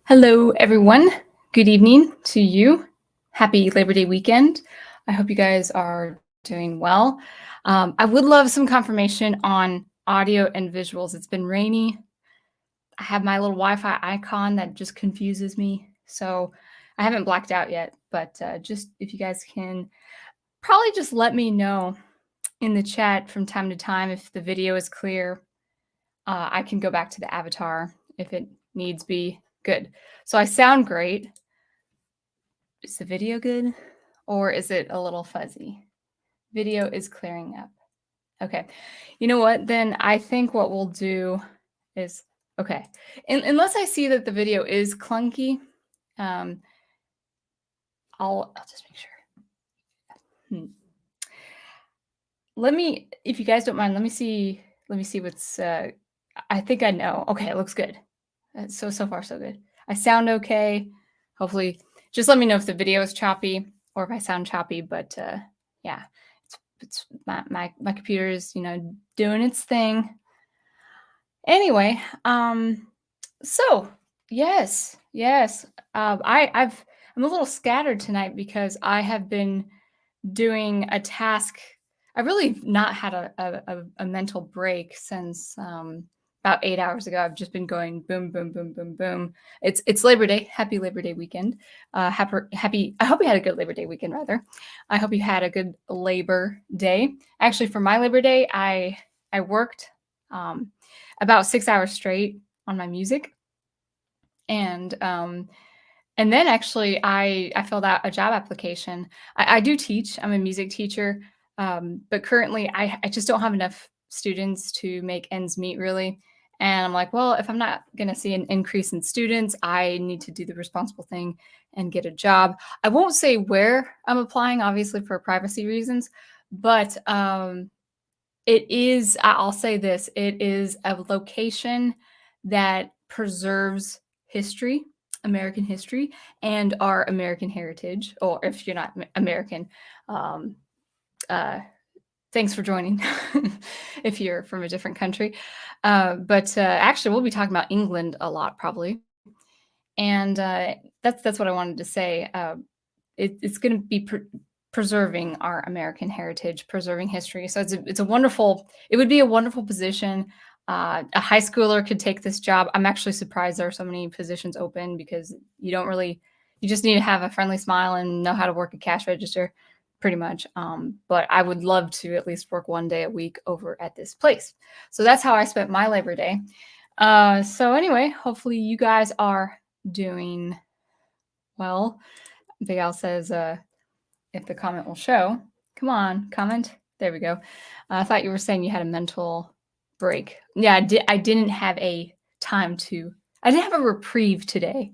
Hello, everyone. Good evening to you. Happy Labor Day weekend. I hope you guys are doing well. I would love some confirmation on audio and visuals. It's been rainy. I have my little Wi-Fi icon that just confuses me. So I haven't blacked out yet, but just if you guys can probably just let me know in the chat from time to time if the video is clear. I can go back to the avatar if it needs be. Good. So I sound great. Is the video good or is it a little fuzzy? Video is clearing up. Okay. You know what? Then I think what we'll do is, okay. Unless I see that the video is clunky, I'll just make sure. Let me, if you guys don't mind, let me see what's, I think I know. Okay, it looks good. So far so good. I sound okay. Hopefully, just let me know if the video is choppy or if I sound choppy. But yeah, it's my computer is doing its thing. Anyway, so yes. I'm a little scattered tonight because I have been doing a task. I really not had a mental break since about 8 hours ago. I've just been going boom, boom, boom, boom, boom. It's Labor Day. Happy Labor Day weekend. Happy. I hope you had a good Labor Day weekend. Rather, I hope you had a good Labor Day. Actually, for my Labor Day, I worked about 6 hours straight on my music, and then actually I filled out a job application. I do teach. I'm a music teacher, but currently I just don't have enough students to make ends meet really. And I'm like, well, if I'm not going to see an increase in students, I need to do the responsible thing and get a job. I won't say where I'm applying, obviously for privacy reasons, but it is, I'll say this, it is a location that preserves history, American history, and our American heritage. Or if you're not American, thanks for joining if you're from a different country. But actually, we'll be talking about England a lot probably. And that's what I wanted to say. It's going to be preserving our American heritage, preserving history. So it would be a wonderful position. A high schooler could take this job. I'm actually surprised there are so many positions open because you just need to have a friendly smile and know how to work a cash register pretty much. But I would love to at least work one day a week over at this place. So that's how I spent my Labor Day. So anyway, hopefully you guys are doing well. Big Al says, if the comment will show. Come on, comment. There we go. I thought you were saying you had a mental break. Yeah, I didn't have a time to. I didn't have a reprieve today,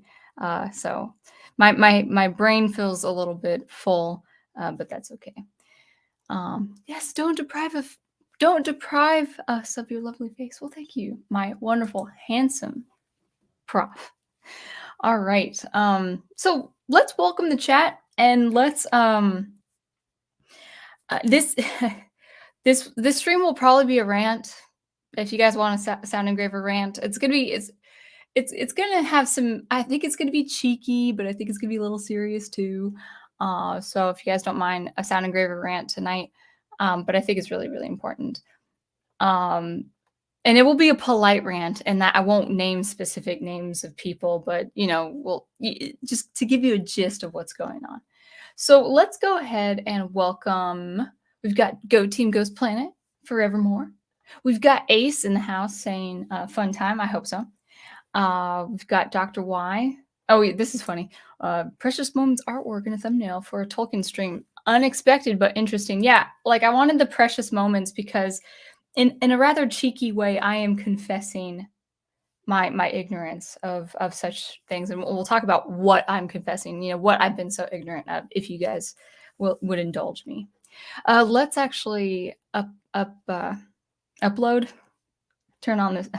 so my brain feels a little bit full, but that's okay. Yes, don't deprive us of your lovely face. Well, thank you, my wonderful, handsome prof. All right. So let's welcome the chat and let's this this stream will probably be a rant. If you guys want a sound engraver rant, it's gonna have some. I think it's gonna be cheeky, but I think it's gonna be a little serious too. So if you guys don't mind a sound engraver rant tonight, but I think it's really really important. And it will be a polite rant, and that I won't name specific names of people, but just to give you a gist of what's going on. So let's go ahead and welcome. We've got Go Team Ghost Planet Forevermore. We've got Ace in the house saying fun time. I hope so. We've got Dr. Y. Oh, this is funny. Precious Moments artwork and a thumbnail for a Tolkien stream. Unexpected but interesting. Yeah, like I wanted the precious moments because in a rather cheeky way, I am confessing my ignorance of such things, and we'll talk about what I'm confessing, what I've been so ignorant of, if you guys would indulge me. Let's actually upload, turn on this.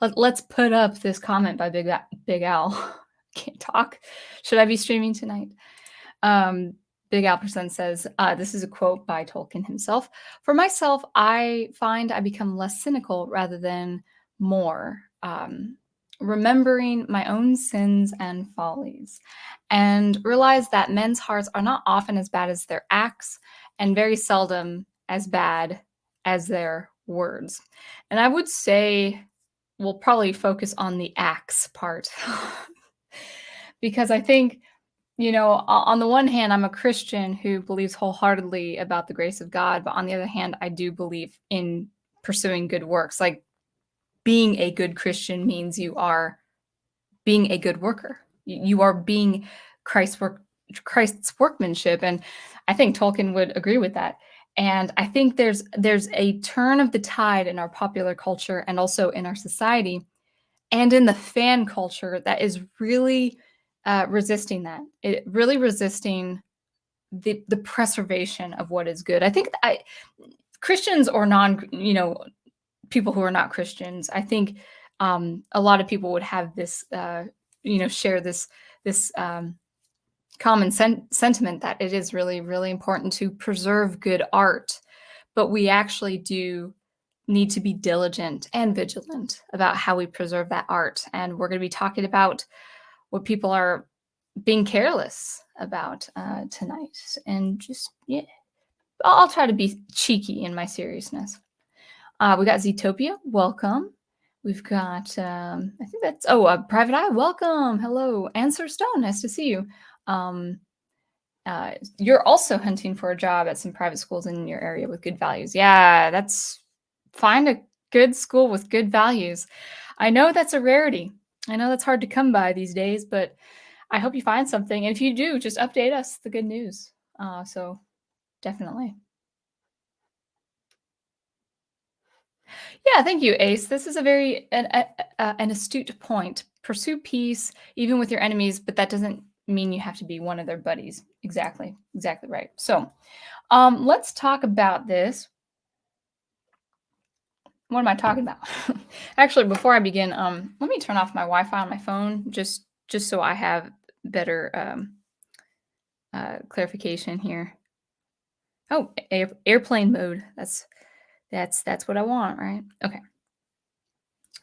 Let's put up this comment by Big Al. Can't talk. Should I be streaming tonight? Big Al Percent says, this is a quote by Tolkien himself. For myself, I find I become less cynical rather than more remembering my own sins and follies, and realize that men's hearts are not often as bad as their acts, and very seldom as bad as their words. And I would say we'll probably focus on the acts part because I think, on the one hand, I'm a Christian who believes wholeheartedly about the grace of God, but on the other hand, I do believe in pursuing good works. Like, being a good Christian means you are being a good worker. You are being Christ's workmanship, and I think Tolkien would agree with that. And I think there's a turn of the tide in our popular culture and also in our society and in the fan culture that is really resisting that. It really resisting the preservation of what is good. I think Christians or people who are not Christians, I think a lot of people would have this, share this common sentiment that it is really, really important to preserve good art, but we actually do need to be diligent and vigilant about how we preserve that art. And we're going to be talking about what people are being careless about tonight. And just, yeah, I'll try to be cheeky in my seriousness. We got Zootopia, welcome. We've got, I think that's, Private Eye, welcome. Hello. Answer Stone, nice to see you. You're also hunting for a job at some private schools in your area with good values. Yeah, find a good school with good values. I know that's a rarity. I know that's hard to come by these days, but I hope you find something. And if you do, just update us the good news. So definitely. Yeah, thank you, Ace. This is an astute point. Pursue peace even with your enemies, but that doesn't mean you have to be one of their buddies. Exactly, exactly right. So, let's talk about this. What am I talking about? Actually, before I begin, let me turn off my Wi-Fi on my phone just so I have better clarification here. Oh, airplane mode. That's what I want, right? Okay.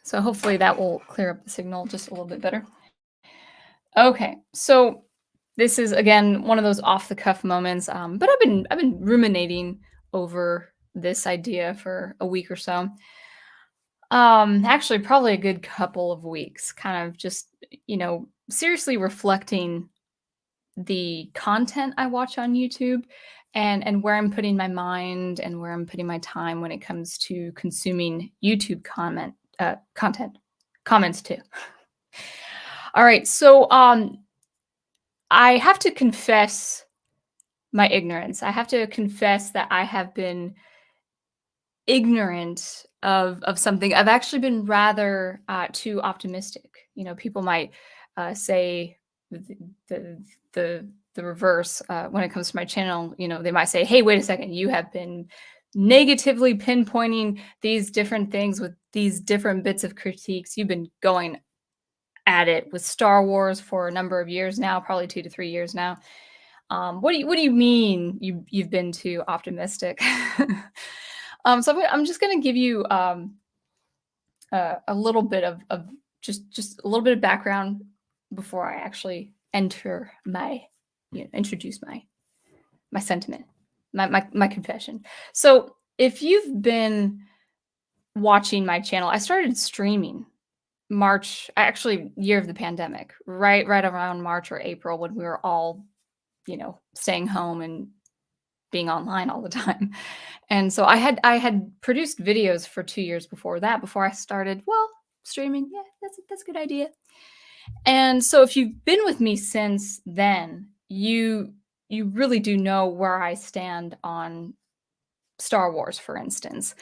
So hopefully that will clear up the signal just a little bit better. Okay, so this is again one of those off the cuff moments, but I've been ruminating over this idea for a week or so. Actually, probably a good couple of weeks, kind of just seriously reflecting the content I watch on YouTube and where I'm putting my mind and where I'm putting my time when it comes to consuming YouTube content comments too. All right, so I have to confess my ignorance. I have to confess that I have been ignorant of something. I've actually been rather too optimistic. People might say the the the reverse when it comes to my channel. They might say, "Hey, wait a second, you have been negatively pinpointing these different things with these different bits of critiques. You've been going at it with Star Wars for a number of years now, probably 2 to 3 years now. What do you mean you've been too optimistic?" So I'm just gonna give you a little bit of just a little bit of background before I actually enter introduce my sentiment, my confession. So if you've been watching my channel, I started streaming March, actually year of the pandemic, right around March or April when we were all, staying home and being online all the time. And so I had produced videos for 2 years before that, before I started, streaming. Yeah, that's a good idea. And so if you've been with me since then, you really do know where I stand on Star Wars, for instance.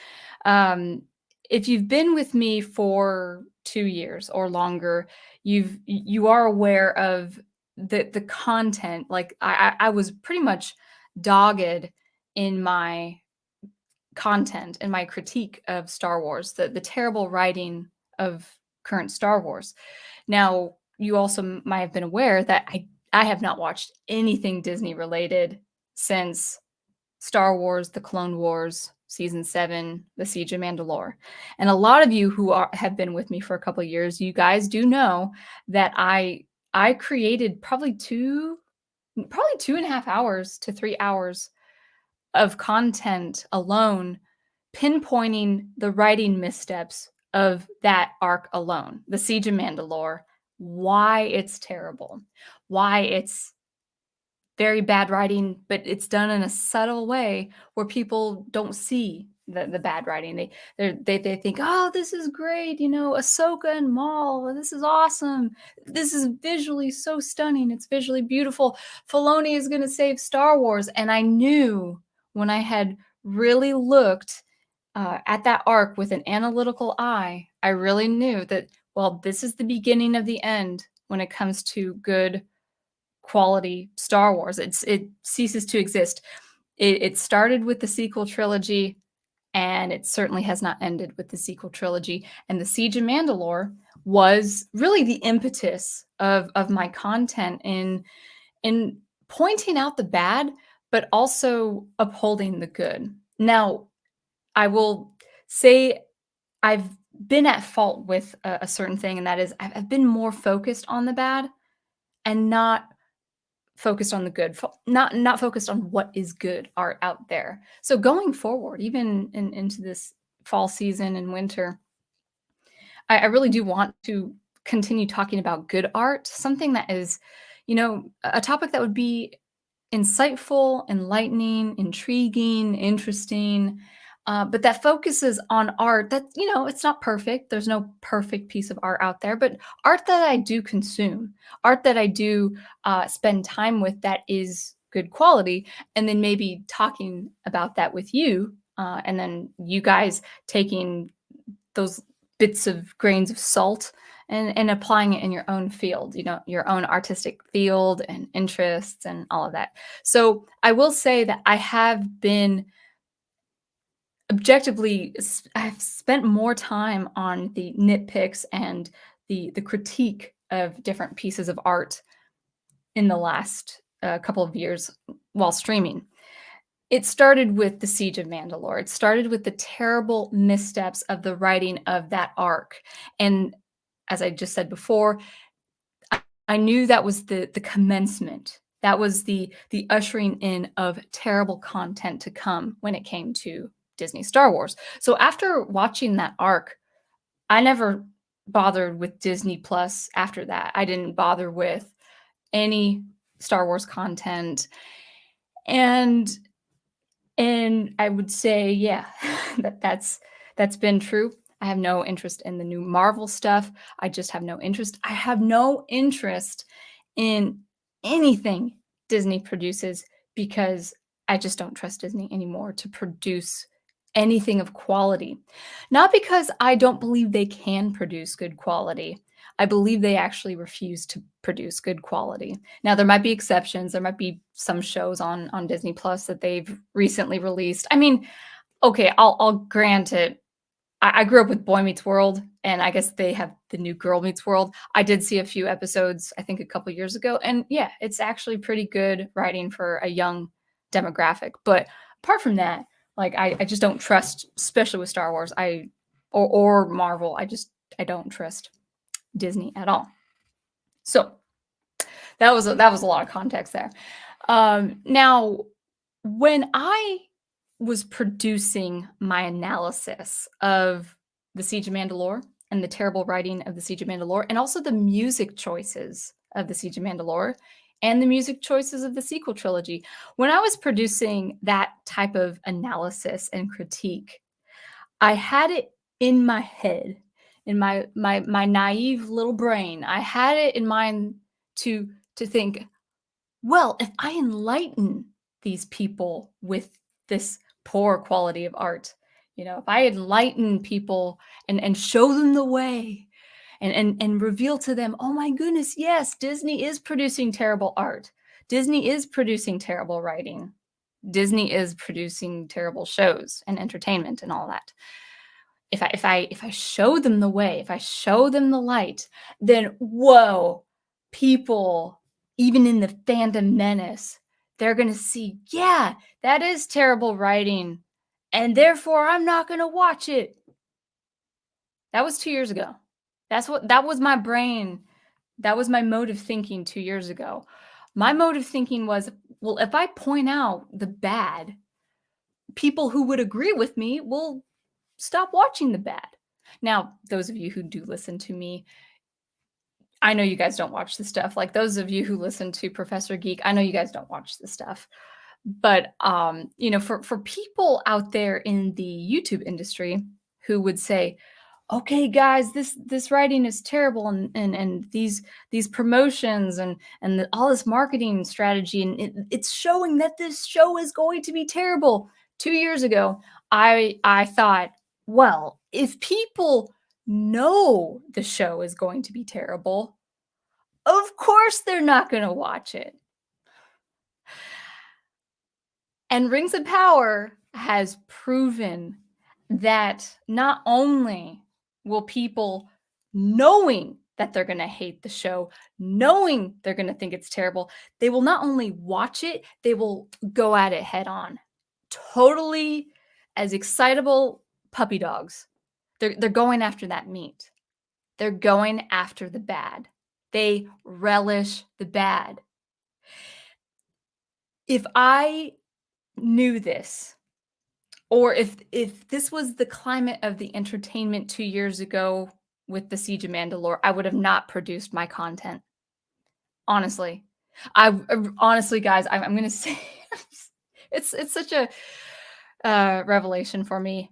Um, if you've been with me for 2 years or longer, you are aware of the content. Like I was pretty much dogged in my content and my critique of Star Wars, the terrible writing of current Star Wars. Now, you also might have been aware that I have not watched anything Disney related since Star Wars, The Clone Wars, season 7, The Siege of Mandalore. And a lot of you who have been with me for a couple of years, you guys do know that I created probably 2.5 hours to 3 hours of content alone, pinpointing the writing missteps of that arc alone, The Siege of Mandalore, why it's terrible, why it's very bad writing, but it's done in a subtle way where people don't see the bad writing. They think, oh, this is great, Ahsoka and Maul, this is awesome. This is visually so stunning. It's visually beautiful. Filoni is going to save Star Wars. And I knew when I had really looked at that arc with an analytical eye, I really knew that, well, this is the beginning of the end when it comes to good quality Star Wars. It ceases to exist. It started with the sequel trilogy, and it certainly has not ended with the sequel trilogy. And The Siege of Mandalore was really the impetus of my content in pointing out the bad, but also upholding the good. Now, I will say I've been at fault with a certain thing, and that is I've been more focused on the bad and not focused on the good, not focused on what is good art out there. So going forward, even into this fall season and winter, I really do want to continue talking about good art, something that is, a topic that would be insightful, enlightening, intriguing, interesting, but that focuses on art that, it's not perfect. There's no perfect piece of art out there, but art that I do consume, art that I do spend time with that is good quality, and then maybe talking about that with you, and then you guys taking those bits of grains of salt and applying it in your own field, your own artistic field and interests and all of that. So I will say that I have been objectively, I've spent more time on the nitpicks and the critique of different pieces of art in the last couple of years while streaming. It started with The Siege of Mandalore. It started with the terrible missteps of the writing of that arc. And as I just said before, I knew that was the commencement. That was the ushering in of terrible content to come when it came to Disney Star Wars. So after watching that arc, I never bothered with Disney Plus after that. I didn't bother with any Star Wars content. And I would say, yeah, that's been true. I have no interest in the new Marvel stuff. I just have no interest. I have no interest in anything Disney produces because I just don't trust Disney anymore to produce anything of quality. Not because I don't believe they can produce good quality. I believe they actually refuse to produce good quality. Now, there might be exceptions. There might be some shows on Disney Plus that they've recently released. I mean, okay, I'll grant it. I grew up with Boy Meets World, and I guess they have the new Girl Meets World. I did see a few episodes, I think a couple years ago, and yeah, it's actually pretty good writing for a young demographic. But apart from that, like I just don't trust, especially with Star Wars, or Marvel. I don't trust Disney at all. So that was a lot of context there. Now, when I was producing my analysis of The Siege of Mandalore and the terrible writing of The Siege of Mandalore, and also the music choices of The Siege of Mandalore and the music choices of the sequel trilogy, when I was producing that type of analysis and critique, I had it in my head, in my naive little brain. I had it in mind to think, well, if I enlighten these people with this poor quality of art, if I enlighten people and show them the way and reveal to them, oh my goodness, yes, Disney is producing terrible art. Disney is producing terrible writing. Disney is producing terrible shows and entertainment and all that. If I show them the way, if I show them the light, then whoa, people, even in the fandom menace, they're going to see, yeah, that is terrible writing and therefore I'm not gonna watch it. That was 2 years ago. That was my brain. That was my mode of thinking 2 years ago. My mode of thinking was, well, if I point out the bad, people who would agree with me will stop watching the bad. Now, those of you who do listen to me, I know you guys don't watch this stuff. Like those of you who listen to Professor Geek, I know you guys don't watch this stuff. But you know, for people out there in the YouTube industry who would say, okay guys, this writing is terrible, and these promotions and all this marketing strategy, and it's showing that this show is going to be terrible. 2 years ago, I thought, well, if people know the show is going to be terrible, of course they're not going to watch it. And Rings of Power has proven that not only will people, knowing that they're going to hate the show, knowing they're going to think it's terrible, they will not only watch it, they will go at it head on. Totally as excitable puppy dogs. They're going after that meat. They're going after the bad. They relish the bad. If I knew this, or if this was the climate of the entertainment 2 years ago with the Siege of Mandalore, I would have not produced my content. Honestly. Honestly, guys, I'm gonna say it's such a, revelation for me.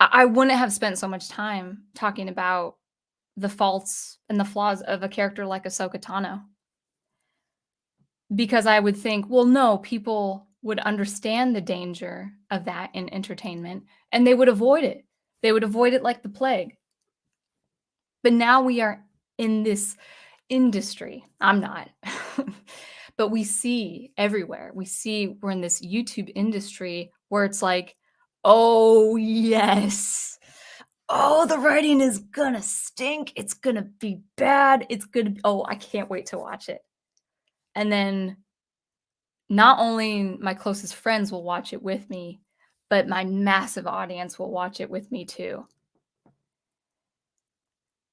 I wouldn't have spent so much time talking about the faults and the flaws of a character like Ahsoka Tano. Because I would think, well, no, people would understand the danger of that in entertainment, and they would avoid it. They would avoid it like the plague. But now we are in this industry. I'm not. But we see everywhere. We see we're in this YouTube industry where it's like, oh, yes. Oh, the writing is gonna stink. It's gonna be bad. It's gonna, oh, I can't wait to watch it. And then not only my closest friends will watch it with me, but my massive audience will watch it with me too.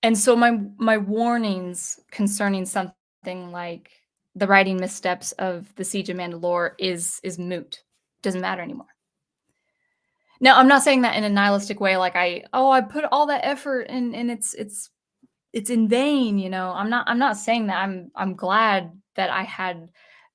And so my warnings concerning something like the writing missteps of the Siege of Mandalore is moot. Doesn't matter anymore. Now, I'm not saying that in a nihilistic way, like I put all that effort and it's in vain, you know. I'm not saying that. I'm glad that I had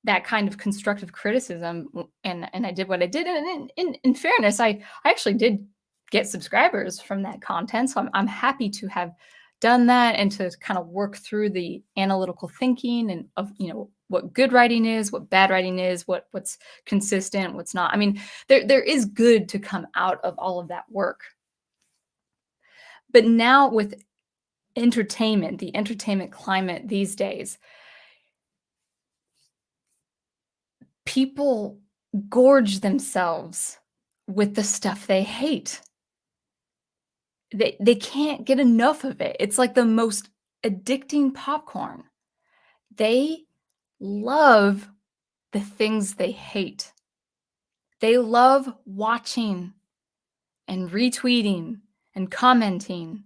that kind of constructive criticism, and I did what I did. And in fairness, I actually did get subscribers from that content, so I'm happy to have done that and to kind of work through the analytical thinking and of, you know, what good writing is, what bad writing is, what's consistent, what's not. I mean, there is good to come out of all of that work. But now with entertainment, the entertainment climate these days, people gorge themselves with the stuff they hate. They can't get enough of it. It's like the most addicting popcorn. They love the things they hate. They love watching and retweeting and commenting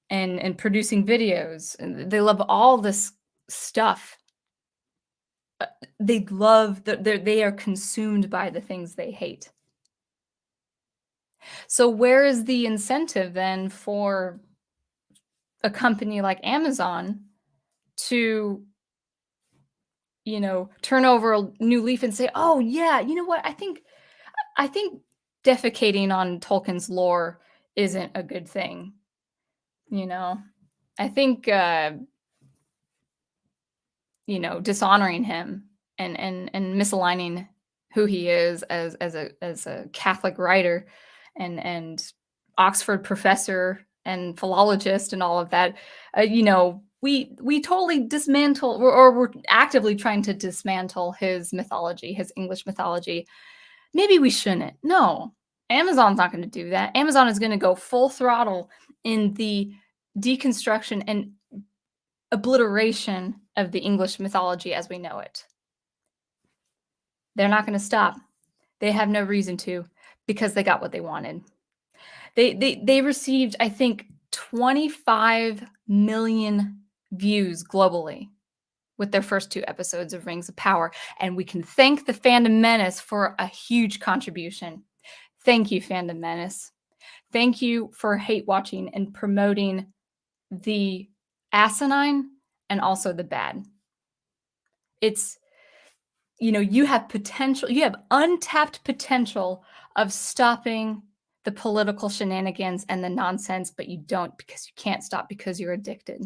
and producing videos. And they love all this stuff. They love that they are consumed by the things they hate. So where is the incentive then for a company like Amazon to, you know, turn over a new leaf and say, "Oh yeah, you know what? I think defecating on Tolkien's lore isn't a good thing." You know, I think you know, dishonoring him and misaligning who he is as a Catholic writer and Oxford professor and philologist and all of that, you know, we totally dismantle, or we're actively trying to dismantle his mythology, his English mythology. Maybe we shouldn't. No, Amazon's not going to do that. Amazon is going to go full throttle in the deconstruction and obliteration of the English mythology as we know it. They're not going to stop. They have no reason to because they got what they wanted. They received, I think, 25 million views globally with their first 2 episodes of Rings of Power, and we can thank the Fandom Menace for a huge contribution. Thank you, Fandom Menace. Thank you for hate watching and promoting the asinine and also the bad. It's, you have potential, you have untapped potential of stopping the political shenanigans and the nonsense, but you don't because you can't stop because you're addicted.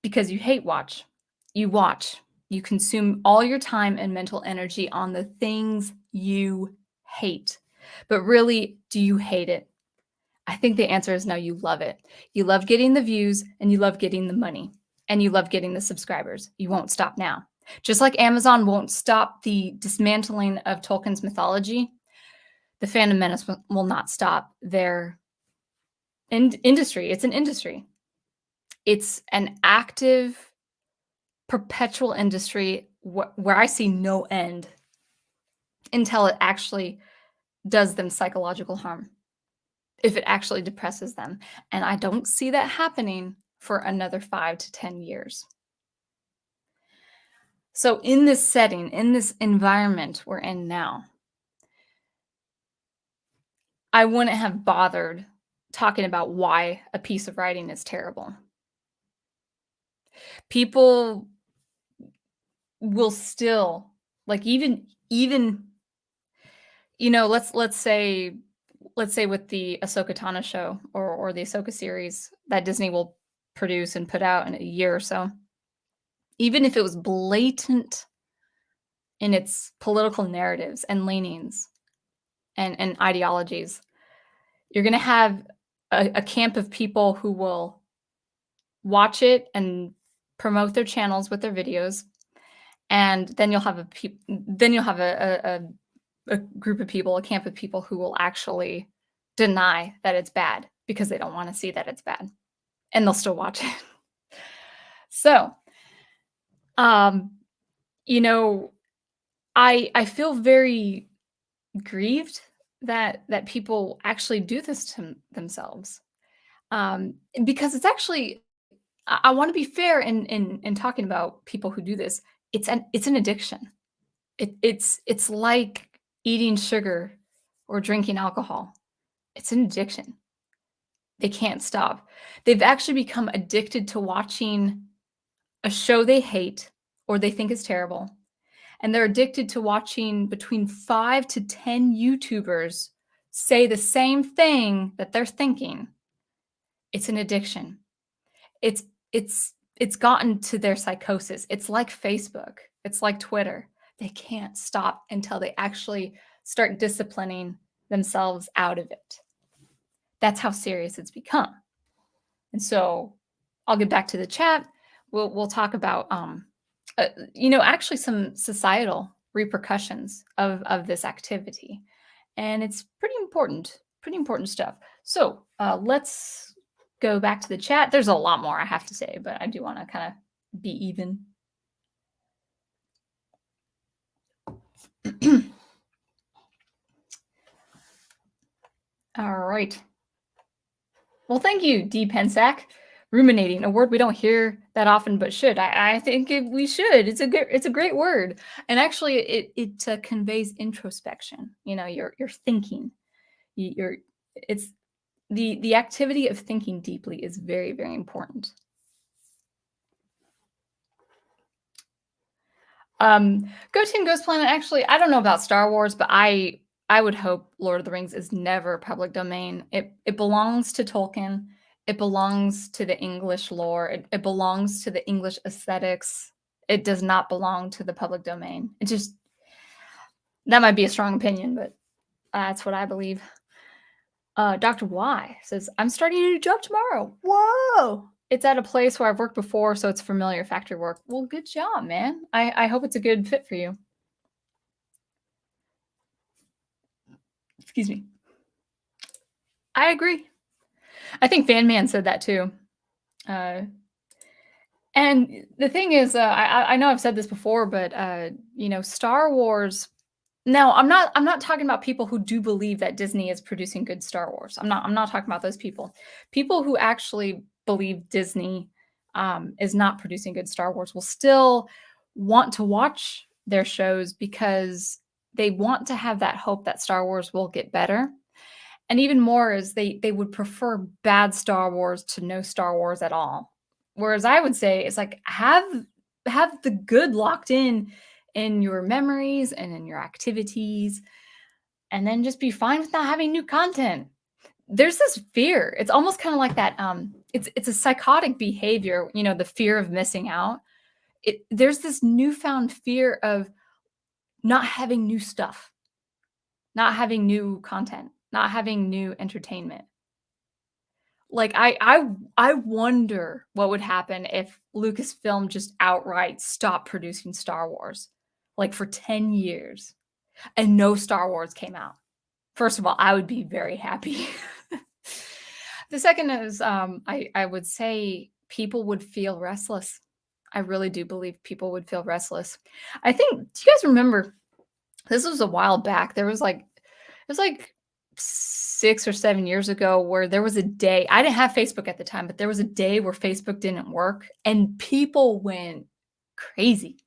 Because you hate watch. You watch. You consume all your time and mental energy on the things you hate. But really, do you hate it? I think the answer is no, you love it. You love getting the views and you love getting the money and you love getting the subscribers. You won't stop now. Just like Amazon won't stop the dismantling of Tolkien's mythology, the Fandom Menace will not stop their industry. It's an industry. It's an active, perpetual industry where I see no end until it actually does them psychological harm, if it actually depresses them. And I don't see that happening for another 5 to 10 years. So in this setting, in this environment we're in now, I wouldn't have bothered talking about why a piece of writing is terrible. People will still, like, even let's say with the Ahsoka Tano show or the Ahsoka series that Disney will produce and put out in a year or so, even if it was blatant in its political narratives and leanings and ideologies, you're going to have a camp of people who will watch it and promote their channels with their videos, and then you'll have a group of people, a camp of people who will actually deny that it's bad because they don't want to see that it's bad, and they'll still watch it. So, I feel very grieved that people actually do this to themselves, because it's actually, I want to be fair in talking about people who do this. It's an addiction. It's like eating sugar or drinking alcohol. It's an addiction. They can't stop. They've actually become addicted to watching a show they hate or they think is terrible, and they're addicted to watching between 5 to 10 YouTubers say the same thing that they're thinking. It's an addiction. It's it's gotten to their psychosis. It's like Facebook. It's like Twitter. They can't stop until they actually start disciplining themselves out of it. That's how serious it's become. And so I'll get back to the chat. We'll talk about actually some societal repercussions of this activity, and it's pretty important stuff. So let's go back to the chat. There's a lot more I have to say, but I do want to kind of be even. All right. Well, thank you, D. Pensack. Ruminating, a word we don't hear that often, but should. I think we should. It's a great word, and actually, it conveys introspection. You're thinking. It's the activity of thinking deeply is very, very important. Go Team Ghost Planet. Actually, I don't know about Star Wars, but I would hope Lord of the Rings is never public domain. It belongs to Tolkien. It belongs to the English lore. It belongs to the English aesthetics. It does not belong to the public domain. That might be a strong opinion, but that's what I believe. Dr. Y says, I'm starting a new job tomorrow. Whoa! It's at a place where I've worked before, so it's familiar factory work. Well, good job, man. I hope it's a good fit for you. Excuse me. I agree. I think Fan Man said that too. And the thing is, I know I've said this before, but, Star Wars now, I'm not talking about people who do believe that Disney is producing good Star Wars. I'm not talking about those people. People who actually believe Disney, is not producing good Star Wars will still want to watch their shows because they want to have that hope that Star Wars will get better. And even more is they would prefer bad Star Wars to no Star Wars at all. Whereas I would say it's like have the good locked in your memories and in your activities, and then just be fine with not having new content. There's this fear. It's almost kind of like that. It's a psychotic behavior. The fear of missing out. There's this newfound fear of not having new stuff, not having new content, not having new entertainment. Like, I wonder what would happen if Lucasfilm just outright stopped producing Star Wars, like, for 10 years, and no Star Wars came out. First of all, I would be very happy. The second is, I would say people would feel restless. I really do believe people would feel restless. I think do you guys remember this was a while back, it was like 6 or 7 years ago where there was a day I didn't have Facebook at the time, but there was a day where Facebook didn't work and people went crazy.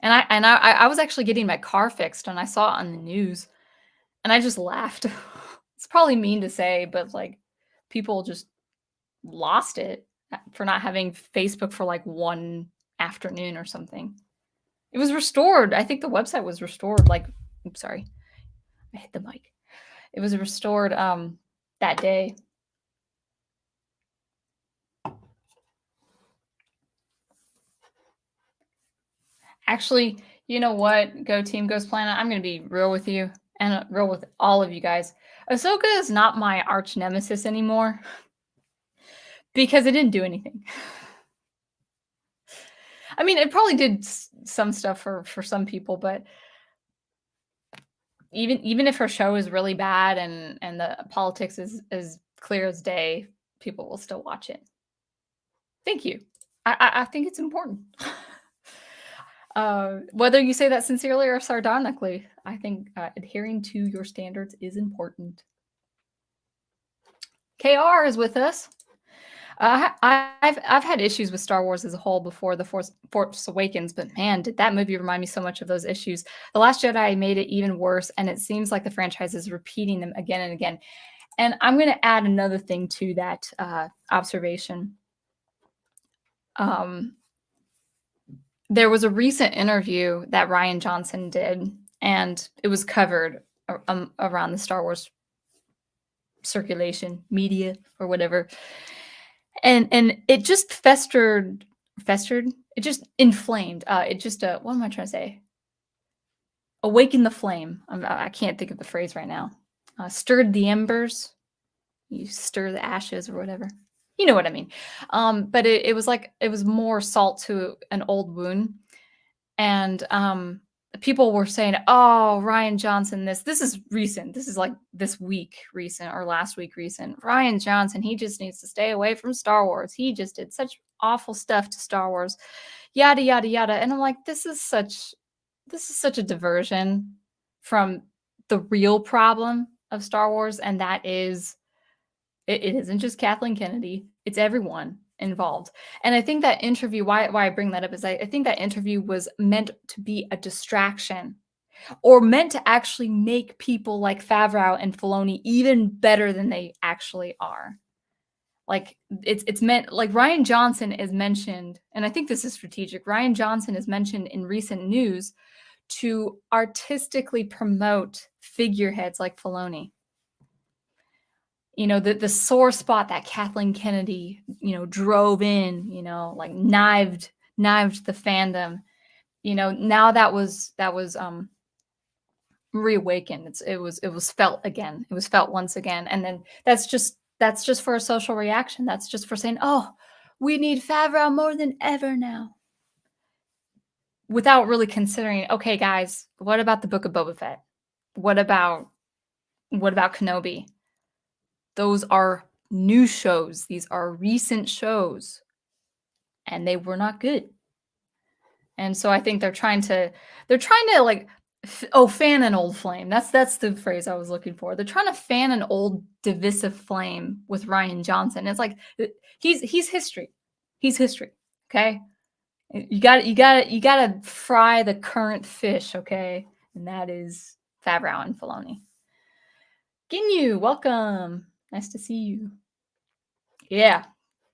And I was actually getting my car fixed and I saw it on the news and I just laughed. It's probably mean to say, but, like, people just lost it, for not having Facebook for, like, one afternoon or something. It was restored. I think the website was restored, like oops, sorry. I hit the mic. It was restored, that day. Actually, you know what? Go team, goes planet. I'm gonna be real with you and real with all of you guys. Ahsoka is not my arch nemesis anymore because it didn't do anything. I mean, it probably did some stuff for some people, but even if her show is really bad and the politics is clear as day, people will still watch it. Thank you. I think it's important. Whether you say that sincerely or sardonically, I think adhering to your standards is important. KR is with us. I've had issues with Star Wars as a whole before the Force Awakens, but man, did that movie remind me so much of those issues. The Last Jedi made it even worse, and it seems like the franchise is repeating them again and again. And I'm going to add another thing to that observation. There was a recent interview that Ryan Johnson did, and it was covered around the Star Wars circulation media or whatever, and it just festered. It just inflamed. It just what am I trying to say? Awakened the flame. I can't think of the phrase right now. Stirred the embers. You stir the ashes or whatever. You know what I mean. But it was like it was more salt to an old wound. And people were saying, "Oh, Ryan Johnson, this is recent. This is like this week recent or last week recent. Ryan Johnson, he just needs to stay away from Star Wars. He just did such awful stuff to Star Wars, yada yada yada." And I'm like, this is such a diversion from the real problem of Star Wars, and that is it isn't just Kathleen Kennedy, it's everyone involved. And I think that interview, why I bring that up is I think that interview was meant to be a distraction or meant to actually make people like Favreau and Filoni even better than they actually are. Like it's meant like Ryan Johnson is mentioned, and I think this is strategic. Ryan Johnson is mentioned in recent news to artistically promote figureheads like Filoni. The sore spot that Kathleen Kennedy, drove in, like knived the fandom. Now that was reawakened. It was felt again. It was felt once again. And then that's just for a social reaction. That's just for saying, "Oh, we need Favreau more than ever now." Without really considering, okay, guys, what about the Book of Boba Fett? What about Kenobi? Those are new shows. These are recent shows. and they were not good. And so I think they're trying to like fan an old flame. That's the phrase I was looking for. They're trying to fan an old divisive flame with Ryan Johnson. It's like he's history. He's history. Okay? You got to fry the current fish, okay? And that is Favreau and Filoni. Ginyu, welcome. Nice to see you. Yeah.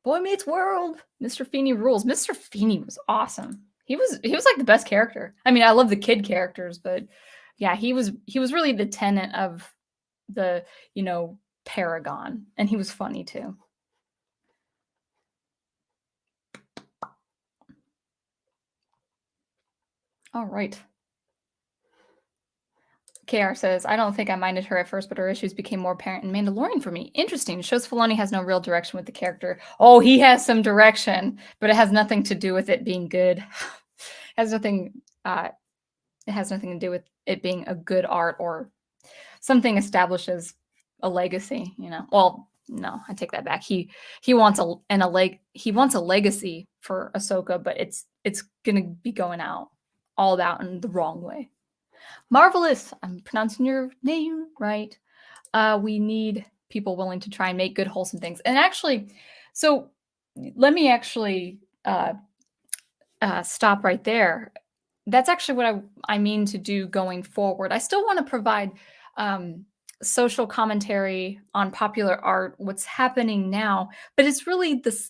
Boy Meets World. Mr. Feeney rules. Mr. Feeney was awesome. He was like the best character. I mean, I love the kid characters, but yeah, he was really the tenant of the, Paragon, and he was funny too. All right. KR says, I don't think I minded her at first, but her issues became more apparent in Mandalorian for me. Interesting. Shows Filoni has no real direction with the character. Oh, he has some direction, but it has nothing to do with it being good. has nothing it has nothing to do with it being a good art or something establishes a legacy, Well, no, I take that back. He wants he wants a legacy for Ahsoka, but it's gonna be going all out in the wrong way. Marvelous. I'm pronouncing your name right. We need people willing to try and make good, wholesome things. And actually, so let me actually stop right there. That's actually what I mean to do going forward. I still want to provide social commentary on popular art, what's happening now, but it's really this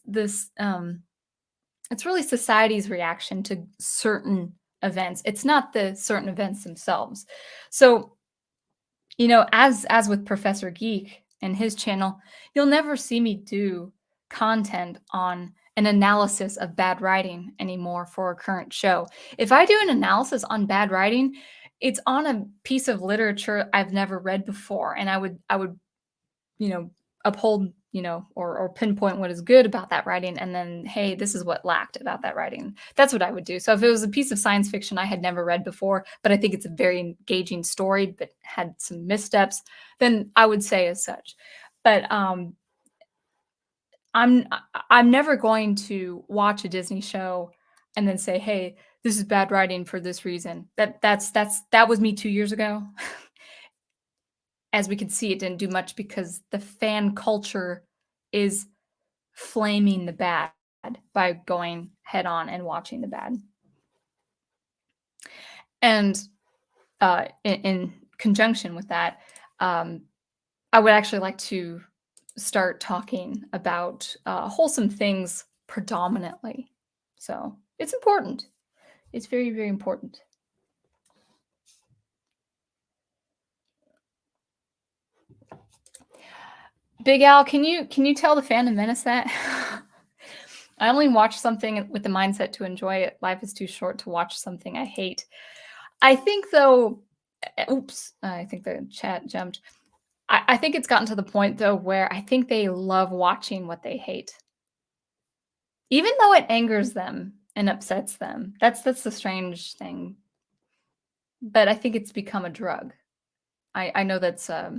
it's really society's reaction to certain events. It's not the certain events themselves. So, as with Professor Geek and his channel, you'll never see me do content on an analysis of bad writing anymore for a current show. If I do an analysis on bad writing, it's on a piece of literature I've never read before, and I would uphold, or pinpoint what is good about that writing, and then, hey, this is what lacked about that writing. That's what I would do. So if it was a piece of science fiction I had never read before, but I think it's a very engaging story, but had some missteps, then I would say as such. But I'm I'm never going to watch a Disney show and then say, hey, this is bad writing for this reason. That was me 2 years ago. As we can see, it didn't do much because the fan culture is flaming the bad by going head on and watching the bad. And in conjunction with that, I would actually like to start talking about wholesome things predominantly. So it's important. It's very, very important. Big Al, can you tell the Phantom Menace that? I only watch something with the mindset to enjoy it. Life is too short to watch something I hate. I think though, oops, I think the chat jumped. I think it's gotten to the point though where I think they love watching what they hate. Even though it angers them and upsets them. That's the strange thing. But I think it's become a drug. I know that's a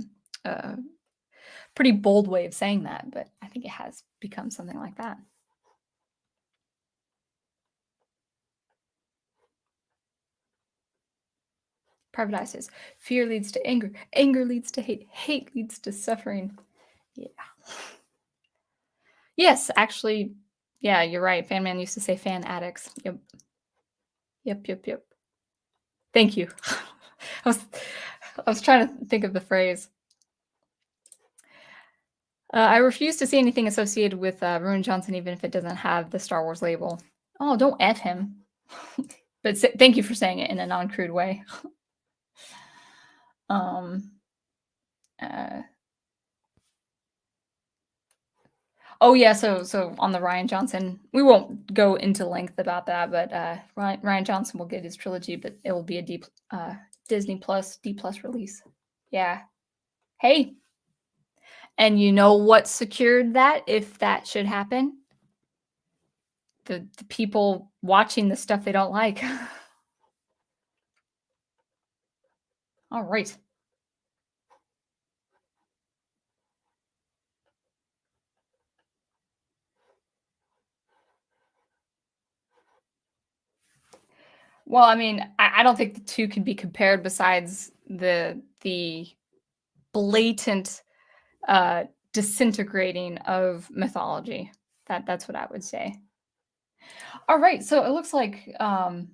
pretty bold way of saying that, but I think it has become something like that. Private Eye says, fear leads to anger. Anger leads to hate. Hate leads to suffering. Yeah. Yes, actually, yeah, you're right. Fan Man used to say fan addicts. Yep. Yep. Thank you. I was trying to think of the phrase. I refuse to see anything associated with Ruin Johnson, even if it doesn't have the Star Wars label. Oh, don't F him. But thank you for saying it in a non-crude way. Uh, oh yeah, so on the Ryan Johnson, we won't go into length about that, but Ryan Johnson will get his trilogy, but it will be a Disney Plus D Plus release. Yeah. Hey, and you know what secured that if that should happen? The people watching the stuff they don't like. All right. Well, I mean, I don't think the two can be compared besides the blatant uh, disintegrating of mythology. That's what I would say. All right, so it looks like one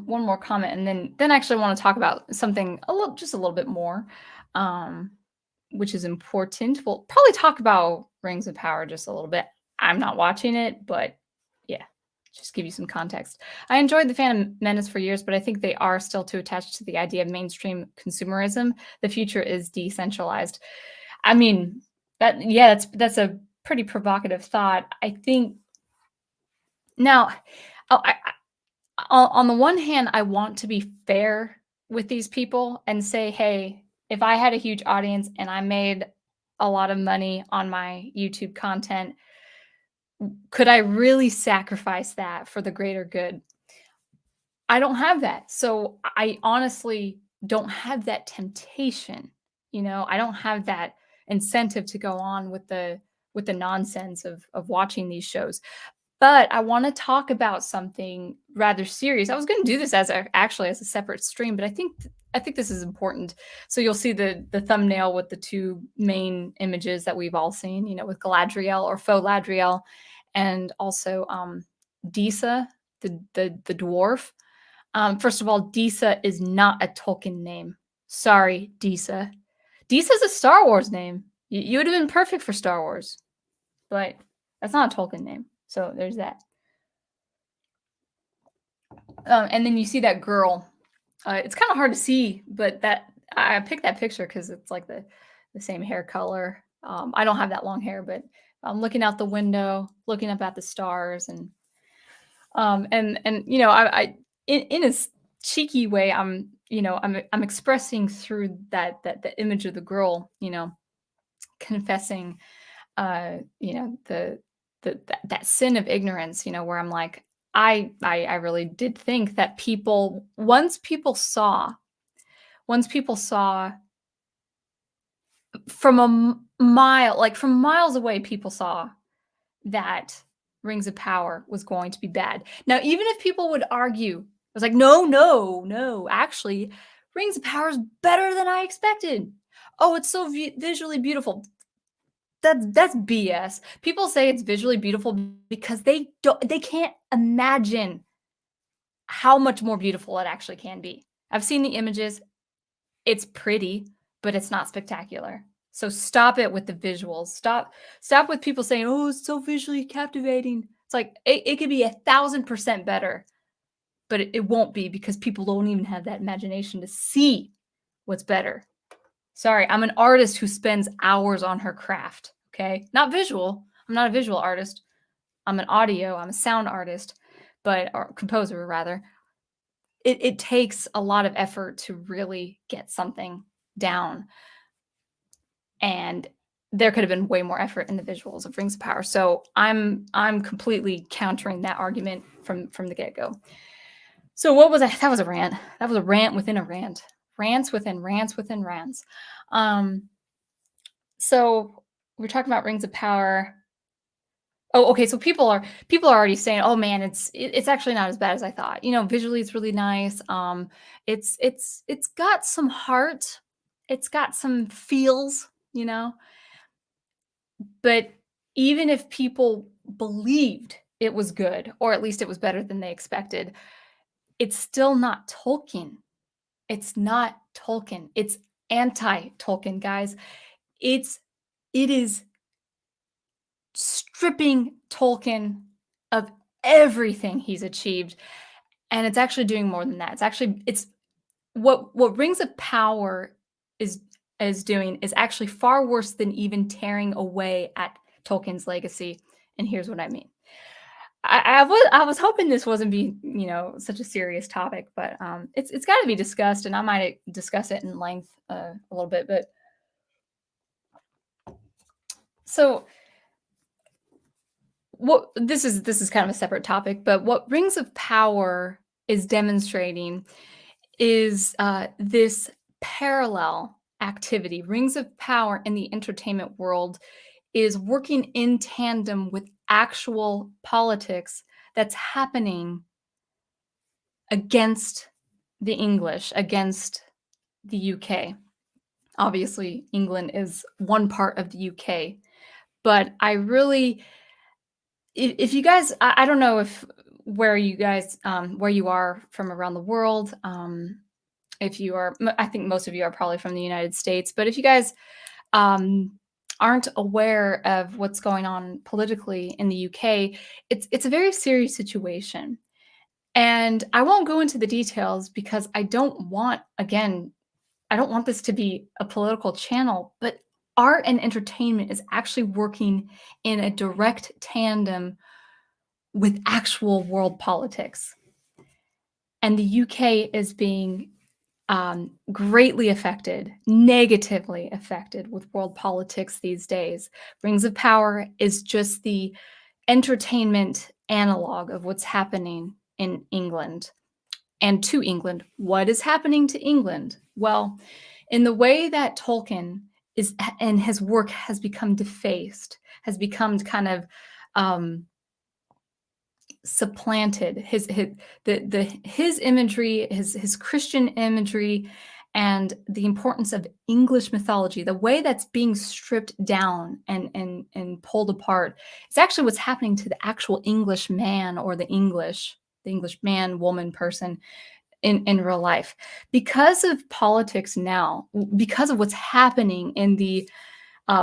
more comment, and then I actually want to talk about something just a little bit more, um, which is important. We'll probably talk about Rings of Power just a little bit. I'm not watching it, but yeah, just give you some context. I enjoyed the Phantom Menace for years, but I think they are still too attached to the idea of mainstream consumerism. The future is decentralized. I mean, that's a pretty provocative thought. I think now, oh, on the one hand, I want to be fair with these people and say, hey, if I had a huge audience and I made a lot of money on my YouTube content, could I really sacrifice that for the greater good? I don't have that. So I honestly don't have that temptation. I don't have that incentive to go on with the nonsense of watching these shows. But I want to talk about something rather serious. I was going to do this actually as a separate stream, but I think this is important. So you'll see the thumbnail with the two main images that we've all seen, with Galadriel or faux Ladriel, and also Disa, the dwarf. First of all, Disa is not a Tolkien name. Sorry, Disa. Disa's a Star Wars name. You would have been perfect for Star Wars, but that's not a Tolkien name. So there's that. And then you see that girl. It's kind of hard to see, but I picked that picture because it's like the same hair color. I don't have that long hair, but I'm looking out the window, looking up at the stars, and I in a cheeky way, I'm expressing through that the image of the girl, confessing, that sin of ignorance, where I'm like, I really did think that once people saw from mile, like from miles away, people saw that Rings of Power was going to be bad. Now, even if people would argue, I was like, no, no, no, actually, Rings of Power is better than I expected. Oh, it's so visually beautiful. That's BS. People say it's visually beautiful because they can't imagine how much more beautiful it actually can be. I've seen the images. It's pretty, but it's not spectacular. So stop it with the visuals. Stop with people saying, "Oh, it's so visually captivating." It's like it could be 1,000% better, but it won't be because people don't even have that imagination to see what's better. Sorry, I'm an artist who spends hours on her craft, okay? Not visual. I'm not a visual artist. I'm a sound artist, or composer rather. It takes a lot of effort to really get something down. And there could have been way more effort in the visuals of Rings of Power. So I'm completely countering that argument from the get-go. So what was that? That was a rant. That was a rant within a rant. Rants within rants within rants. So we're talking about Rings of Power. Oh, okay. So people are already saying, "Oh man, it's actually not as bad as I thought." Visually it's really nice. It's got some heart. It's got some feels. But even if people believed it was good, or at least it was better than they expected, it's still not Tolkien. It's not Tolkien. It's anti-Tolkien, guys. It is stripping Tolkien of everything he's achieved, and it's actually doing more than that. It's what Rings of Power is doing is actually far worse than even tearing away at Tolkien's legacy. And here's what I mean. I was hoping this wasn't be such a serious topic, but it's got to be discussed, and I might discuss it in length a little bit. But so what this is kind of a separate topic, but what Rings of Power is demonstrating is this parallel activity. Rings of Power in the entertainment world is working in tandem with actual politics that's happening against the English, against the UK. Obviously, England is one part of the UK, but I really, if you guys, I don't know if where you guys, where you are from around the world. If you are, I think most of you are probably from the United States, but if you guys um, aren't aware of what's going on politically in the UK, it's a very serious situation. And I won't go into the details because I don't want, again, I don't want this to be a political channel, but art and entertainment is actually working in a direct tandem with actual world politics. And the UK is being greatly affected, negatively affected with world politics these days. Rings of Power is just the entertainment analog of what's happening in England and to England. What is happening to England? Well, in the way that Tolkien is and his work has become defaced, has become kind of supplanted his imagery, his Christian imagery, and the importance of English mythology, the way that's being stripped down and pulled apart. It's actually what's happening to the actual English man or the English man, woman, person in real life. Because of politics now, because of what's happening in the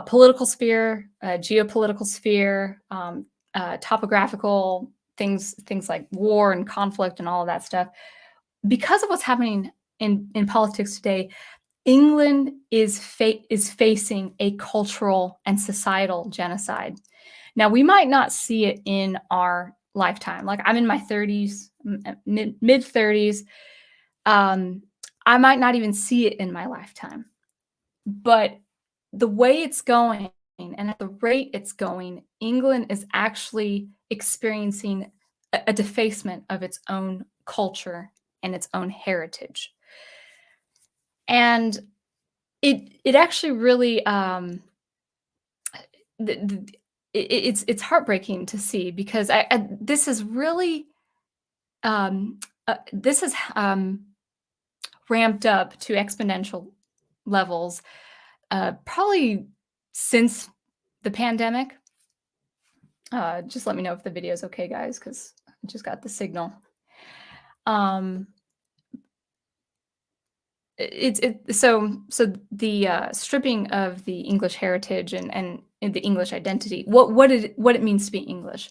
political sphere, geopolitical sphere, topographical things like war and conflict and all of that stuff. Because of what's happening in politics today, England is facing a cultural and societal genocide. Now, we might not see it in our lifetime. Like, I'm in my 30s, mid 30s. I might not even see it in my lifetime. But the way it's going and at the rate it's going, England is actually experiencing a defacement of its own culture and its own heritage. And it actually really it's heartbreaking to see because this is really this has ramped up to exponential levels probably since the pandemic. Just let me know if the video is okay, guys, because I just got the signal. So the stripping of the English heritage and the English identity, what it means to be English.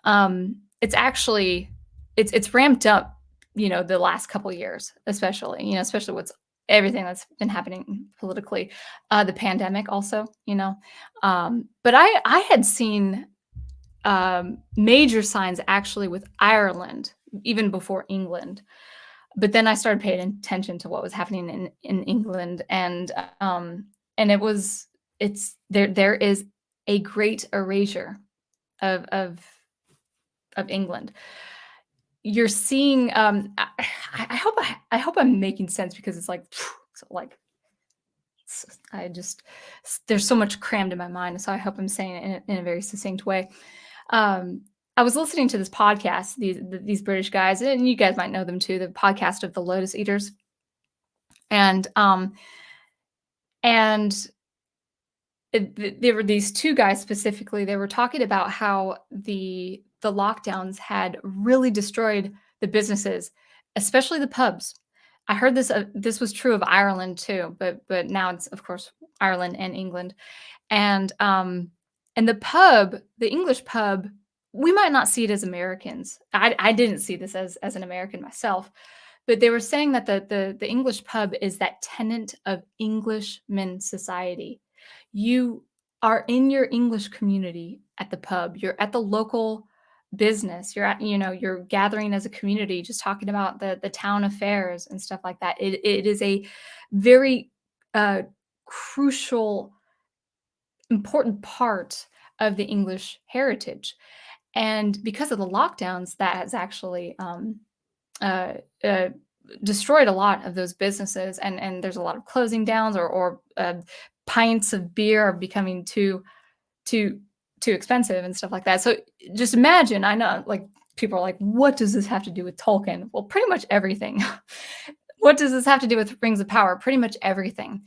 It's actually it's ramped up, the last couple years, especially, especially what's everything that's been happening politically, the pandemic also, but I had seen major signs actually with Ireland even before England. But then I started paying attention to what was happening in England, and it's there is a great erasure of England. You're seeing I hope I'm making sense because it's like there's so much crammed in my mind, so I hope I'm saying it in a very succinct way. I was listening to this podcast, these British guys, and you guys might know them too, the podcast of the Lotus Eaters. And there were these two guys specifically. They were talking about how the lockdowns had really destroyed the businesses, especially the pubs. I heard this was true of Ireland too, but now it's of course Ireland and England. And the English pub, we might not see it as Americans. I didn't see this as an American myself, but they were saying that the English pub is that tenet of Englishman society. You are in your English community at the pub. You're at the local business. You're you're gathering as a community, just talking about the town affairs and stuff like that. It is a very crucial, important part of the English heritage. And because of the lockdowns, that has actually uh, uh, destroyed a lot of those businesses. And there's a lot of closing downs, or pints of beer are becoming too expensive and stuff like that. So just imagine, I know, like People are like, what does this have to do with Tolkien? Well, pretty much everything. What does this have to do with Rings of Power? Pretty much everything.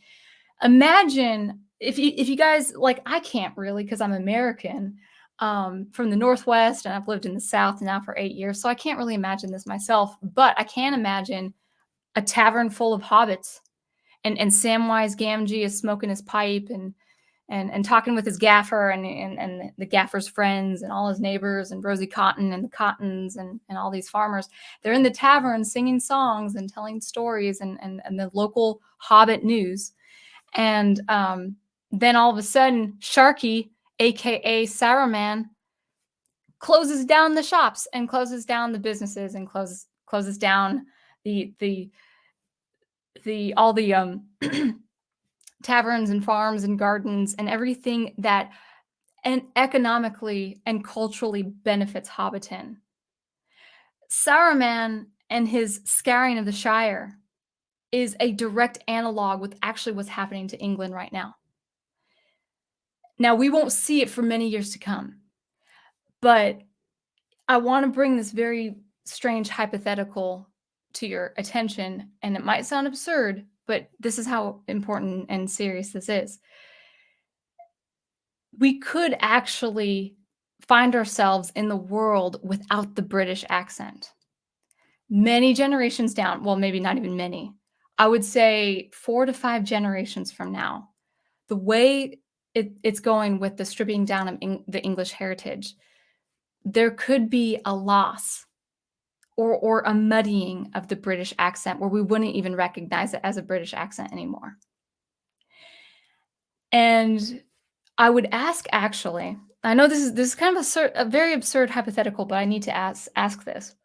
Imagine if you guys, like, I can't really because I'm American, from the Northwest, and I've lived in the South now for 8 years, so I can't really imagine this myself, but I can imagine a tavern full of hobbits, and Samwise Gamgee is smoking his pipe and talking with his gaffer and the gaffer's friends and all his neighbors and Rosie Cotton and the Cottons and all these farmers. They're in the tavern singing songs and telling stories and the local hobbit news. And then all of a sudden, Sharky, aka Saruman, closes down the shops and closes down the businesses and closes down the all the taverns and farms and gardens and everything that and economically and culturally benefits Hobbiton. Saruman and his scouring of the Shire is a direct analog with actually what's happening to England right now. Now, we won't see it for many years to come, but I want to bring this very strange hypothetical to your attention, and it might sound absurd, but this is how important and serious this is. We could actually find ourselves in the world without the British accent. Many generations down, well, maybe not even many, I would say 4 to 5 generations from now, the way it's going with the stripping down of the English heritage, there could be a loss or a muddying of the British accent where we wouldn't even recognize it as a British accent anymore. And I would ask, actually, I know this is kind of a very absurd hypothetical, but I need to ask this.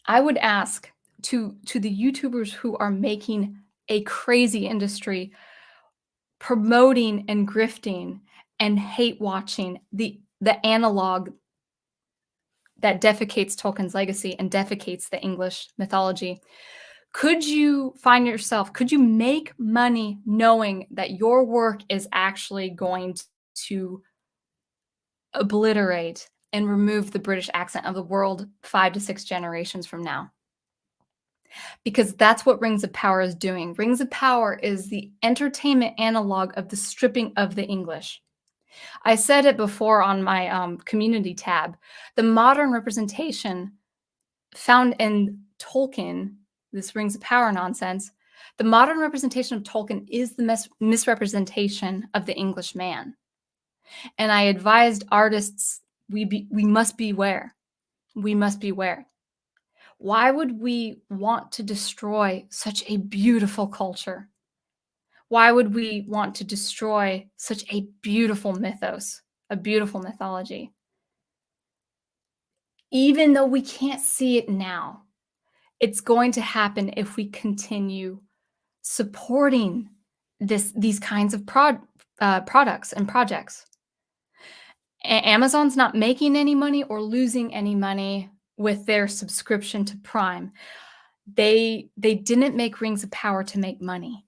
I would ask to the YouTubers who are making a crazy industry, promoting and grifting and hate watching the analog that defecates Tolkien's legacy and defecates the English mythology. Could you make money knowing that your work is actually going to obliterate and remove the British accent of the world 5 to 6 generations from now? Because that's what Rings of Power is doing. Rings of Power is the entertainment analog of the stripping of the English. I said it before on my community tab. The modern representation found in Tolkien, this Rings of Power nonsense, the modern representation of Tolkien is the misrepresentation of the English man. And I advised artists, we must beware. We must beware. Why would we want to destroy such a beautiful culture? Why would we want to destroy such a beautiful mythos, a beautiful mythology? Even though we can't see it now, it's going to happen if we continue supporting these kinds of products and projects. Amazon's not making any money or losing any money with their subscription to Prime. They didn't make Rings of Power to make money.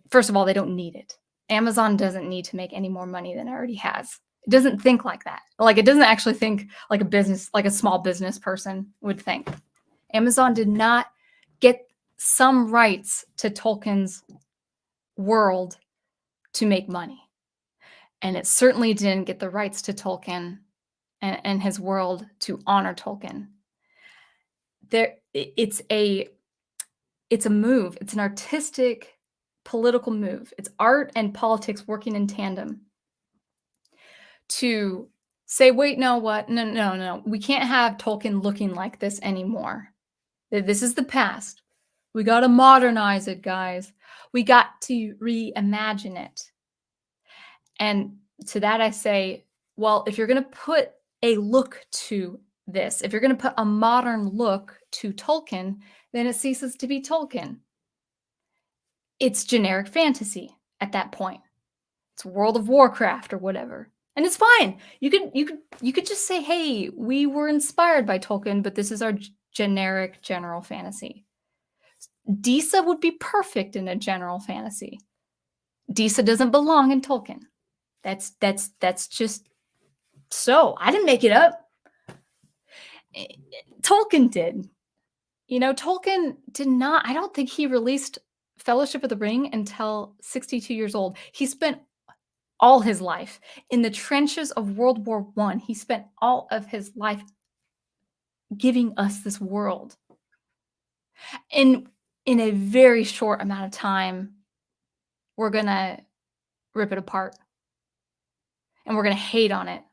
First of all, they don't need it. Amazon doesn't need to make any more money than it already has. It doesn't think like that. Like, it doesn't actually think like a small business person would think. Amazon did not get some rights to Tolkien's world to make money. And it certainly didn't get the rights to Tolkien and his world to honor Tolkien. It's a move. It's an artistic, political move. It's art and politics working in tandem to say, wait, no, what? No. We can't have Tolkien looking like this anymore. This is the past. We got to modernize it, guys. We got to reimagine it. And to that I say, well, if you're going to put a look to this, if you're going to put a modern look to Tolkien, then it ceases to be Tolkien. It's generic fantasy at that point. It's World of Warcraft or whatever. And it's fine. You could just say, hey, we were inspired by Tolkien, but this is our generic general fantasy. Disa would be perfect in a general fantasy. Disa doesn't belong in Tolkien. That's just So I didn't make it up. Tolkien did. You know, Tolkien did not, I don't think he released Fellowship of the Ring until 62 years old. He spent all his life in the trenches of World War I. He spent all of his life giving us this world. And in a very short amount of time, we're going to rip it apart and we're going to hate on it.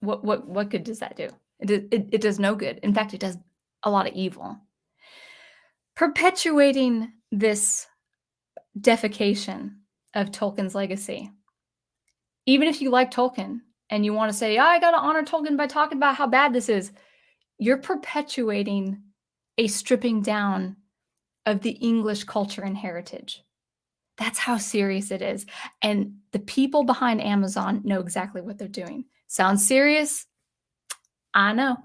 What good does that do? It does no good. In fact, it does a lot of evil. Perpetuating this defecation of Tolkien's legacy. Even if you like Tolkien and you want to say, I got to honor Tolkien by talking about how bad this is, you're perpetuating a stripping down of the English culture and heritage. That's how serious it is. And the people behind Amazon know exactly what they're doing. Sounds serious? I know.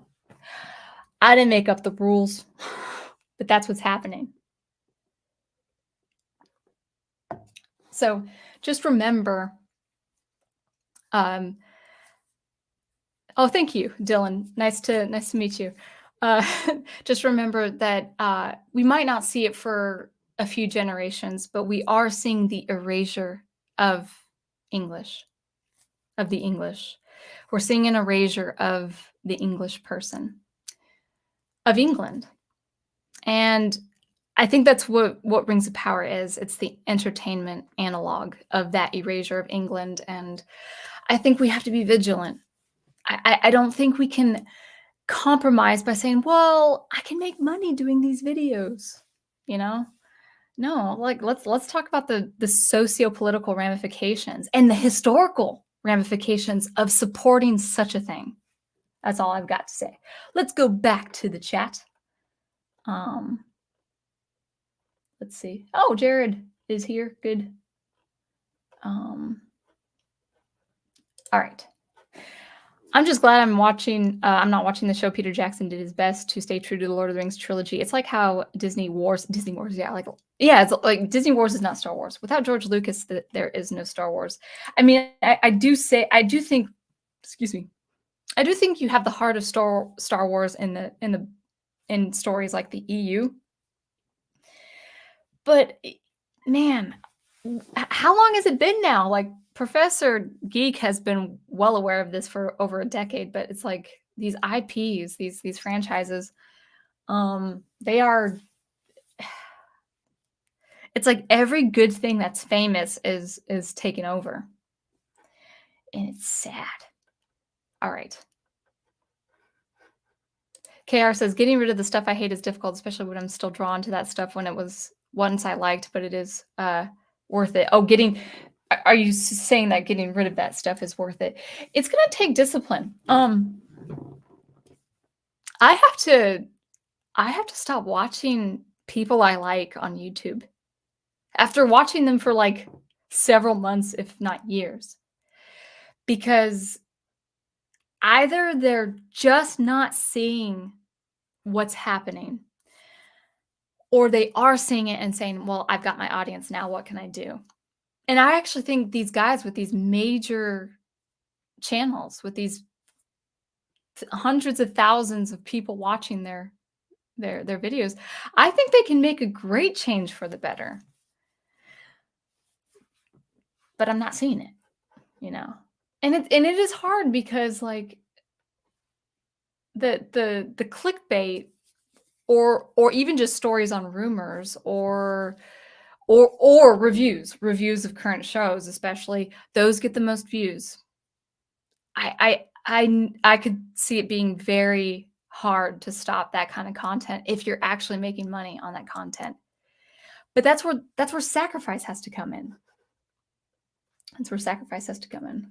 I didn't make up the rules, but that's what's happening. So just remember, oh, thank you, Dylan. Nice to meet you. Just remember that we might not see it for a few generations, but we are seeing the erasure of English, of the English. We're seeing an erasure of the English person, of England. And I think that's what Rings of Power is. It's the entertainment analog of that erasure of England. And I think we have to be vigilant. I don't think we can compromise by saying, well, I can make money doing these videos, you know? No, like let's talk about the socio-political ramifications and the historical ramifications of supporting such a thing. That's all I've got to say. Let's go back to the chat. Let's see. Oh, Jared is here. Good. All right. I'm just glad I'm not watching the show. Peter Jackson did his best to stay true to the Lord of the Rings trilogy. It's like how Disney Wars, yeah, it's like Disney Wars is not Star Wars. Without George Lucas, there is no Star Wars. I mean, I do think, excuse me, I do think you have the heart of Star Wars in stories like the EU. But man, how long has it been now? Like Professor Geek has been well aware of this for over a decade, but it's like these IPs, these franchises, they are, it's like every good thing that's famous is taken over. And it's sad. All right. KR says, getting rid of the stuff I hate is difficult, especially when I'm still drawn to that stuff when it was once I liked, but it is worth it. Oh, are you saying that getting rid of that stuff is worth it? It's going to take discipline. I have to stop watching people I like on YouTube after watching them for like several months, if not years, because either they're just not seeing what's happening, or they are seeing it and saying, well, I've got my audience now, what can I do? And I actually think these guys with these major channels, with these hundreds of thousands of people watching their videos, I think they can make a great change for the better. But I'm not seeing it, you know. And it is hard because like the clickbait or even just stories on rumors or reviews of current shows, especially, those get the most views. I could see it being very hard to stop that kind of content if you're actually making money on that content. But that's where sacrifice has to come in. That's where sacrifice has to come in.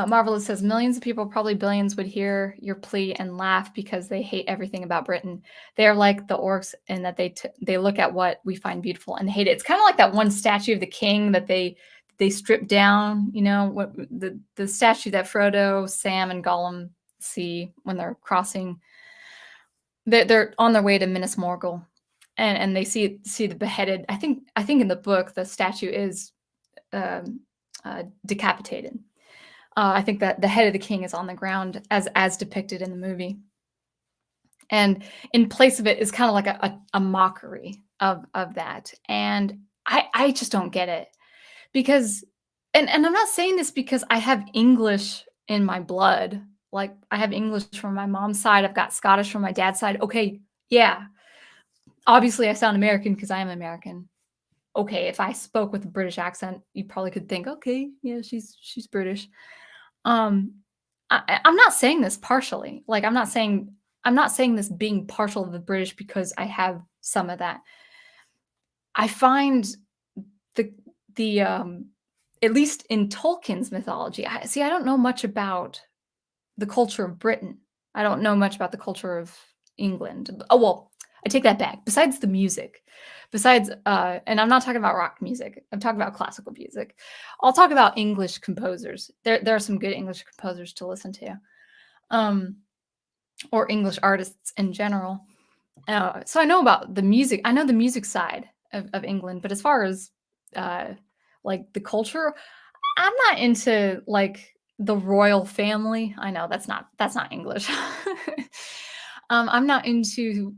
Marvelous says, millions of people, probably billions, would hear your plea and laugh because they hate everything about Britain. They're like the orcs in that they look at what we find beautiful and hate it. It's kind of like that one statue of the king that they stripped down, you know, what the statue that Frodo, Sam, and Gollum see when they're crossing. They're on their way to Minas Morgul, and they see the beheaded. I think in the book the statue is decapitated. I think that the head of the king is on the ground as depicted in the movie, and in place of it is kind of like a mockery of that, and I just don't get it because, and I'm not saying this because I have English in my blood. Like I have English from my mom's side, I've got Scottish from my dad's side. Okay, yeah, obviously I sound American because I am American. Okay, if I spoke with a British accent, you probably could think, okay, yeah, she's British. Um, I'm not saying this partially. Like I'm not saying this being partial to the British because I have some of that. I find the the at least in Tolkien's mythology. I don't know much about the culture of Britain. I don't know much about the culture of England. Oh well, I take that back. Besides the music, besides and I'm not talking about rock music. I'm talking about classical music. I'll talk about English composers. There are some good English composers to listen to. Um or English artists in general. So I know about the music. I know the music side of England, but as far as uh, like the culture, I'm not into like the royal family. I know that's not English. I'm not into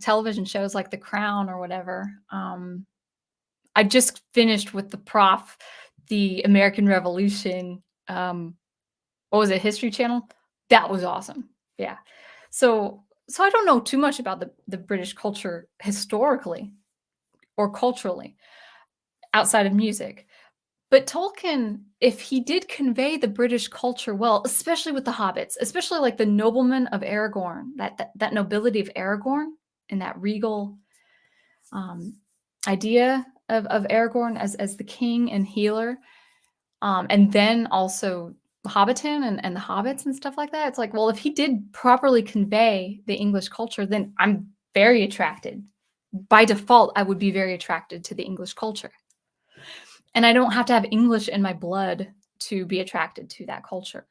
television shows like The Crown or whatever. I just finished with the prof, the American Revolution. What was it, History Channel? That was awesome. Yeah. So I don't know too much about the British culture historically or culturally outside of music. But Tolkien, if he did convey the British culture well, especially with the hobbits, especially like the nobleman of Aragorn, that nobility of Aragorn and that regal um, idea of Aragorn as the king and healer, and then also Hobbiton and the hobbits and stuff like that. It's like, well, if he did properly convey the English culture, then I'm very attracted. By default, I would be very attracted to the English culture. And I don't have to have English in my blood to be attracted to that culture.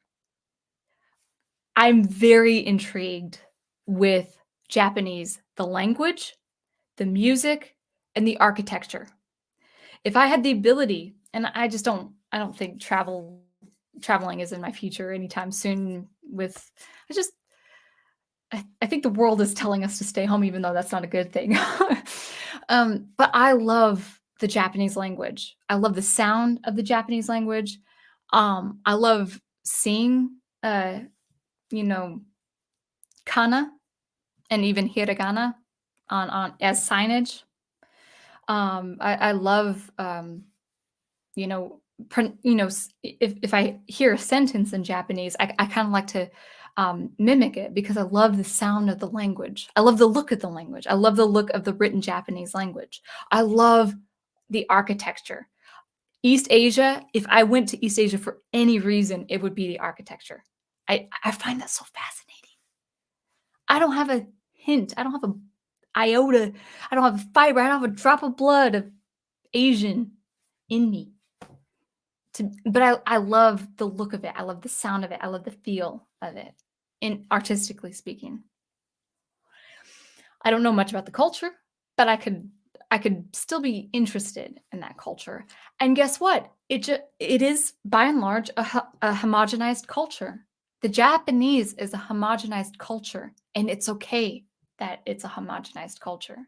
I'm very intrigued with Japanese, the language, the music, and the architecture. If I had the ability, and I don't think traveling is in my future anytime soon with I just I think the world is telling us to stay home even though that's not a good thing. But I love the Japanese language. I love the sound of the Japanese language. I love seeing you know, kana and even hiragana on as signage. I love you know, if I hear a sentence in Japanese, I kind of like to mimic it because I love the sound of the language. I love the look of the language. I love the look of the written Japanese language. I love the architecture. East Asia, if I went to East Asia for any reason, it would be the architecture. I find that so fascinating. I don't have a hint. I don't have a iota. I don't have a fiber. I don't have a drop of blood of Asian in me. But I love the look of it. I love the sound of it. I love the feel of it, in artistically speaking. I don't know much about the culture, but I could still be interested in that culture. And guess what? It is by and large a homogenized culture. The Japanese is a homogenized culture, and it's okay that it's a homogenized culture.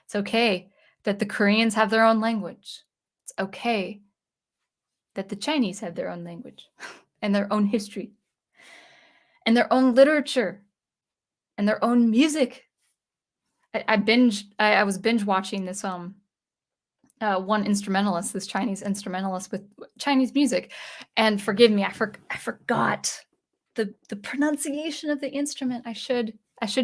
It's okay that the Koreans have their own language. It's okay that the Chinese have their own language and their own history and their own literature and their own music. I was binge watching this one instrumentalist, this Chinese instrumentalist with Chinese music, and forgive me, I forgot the pronunciation of the instrument. I should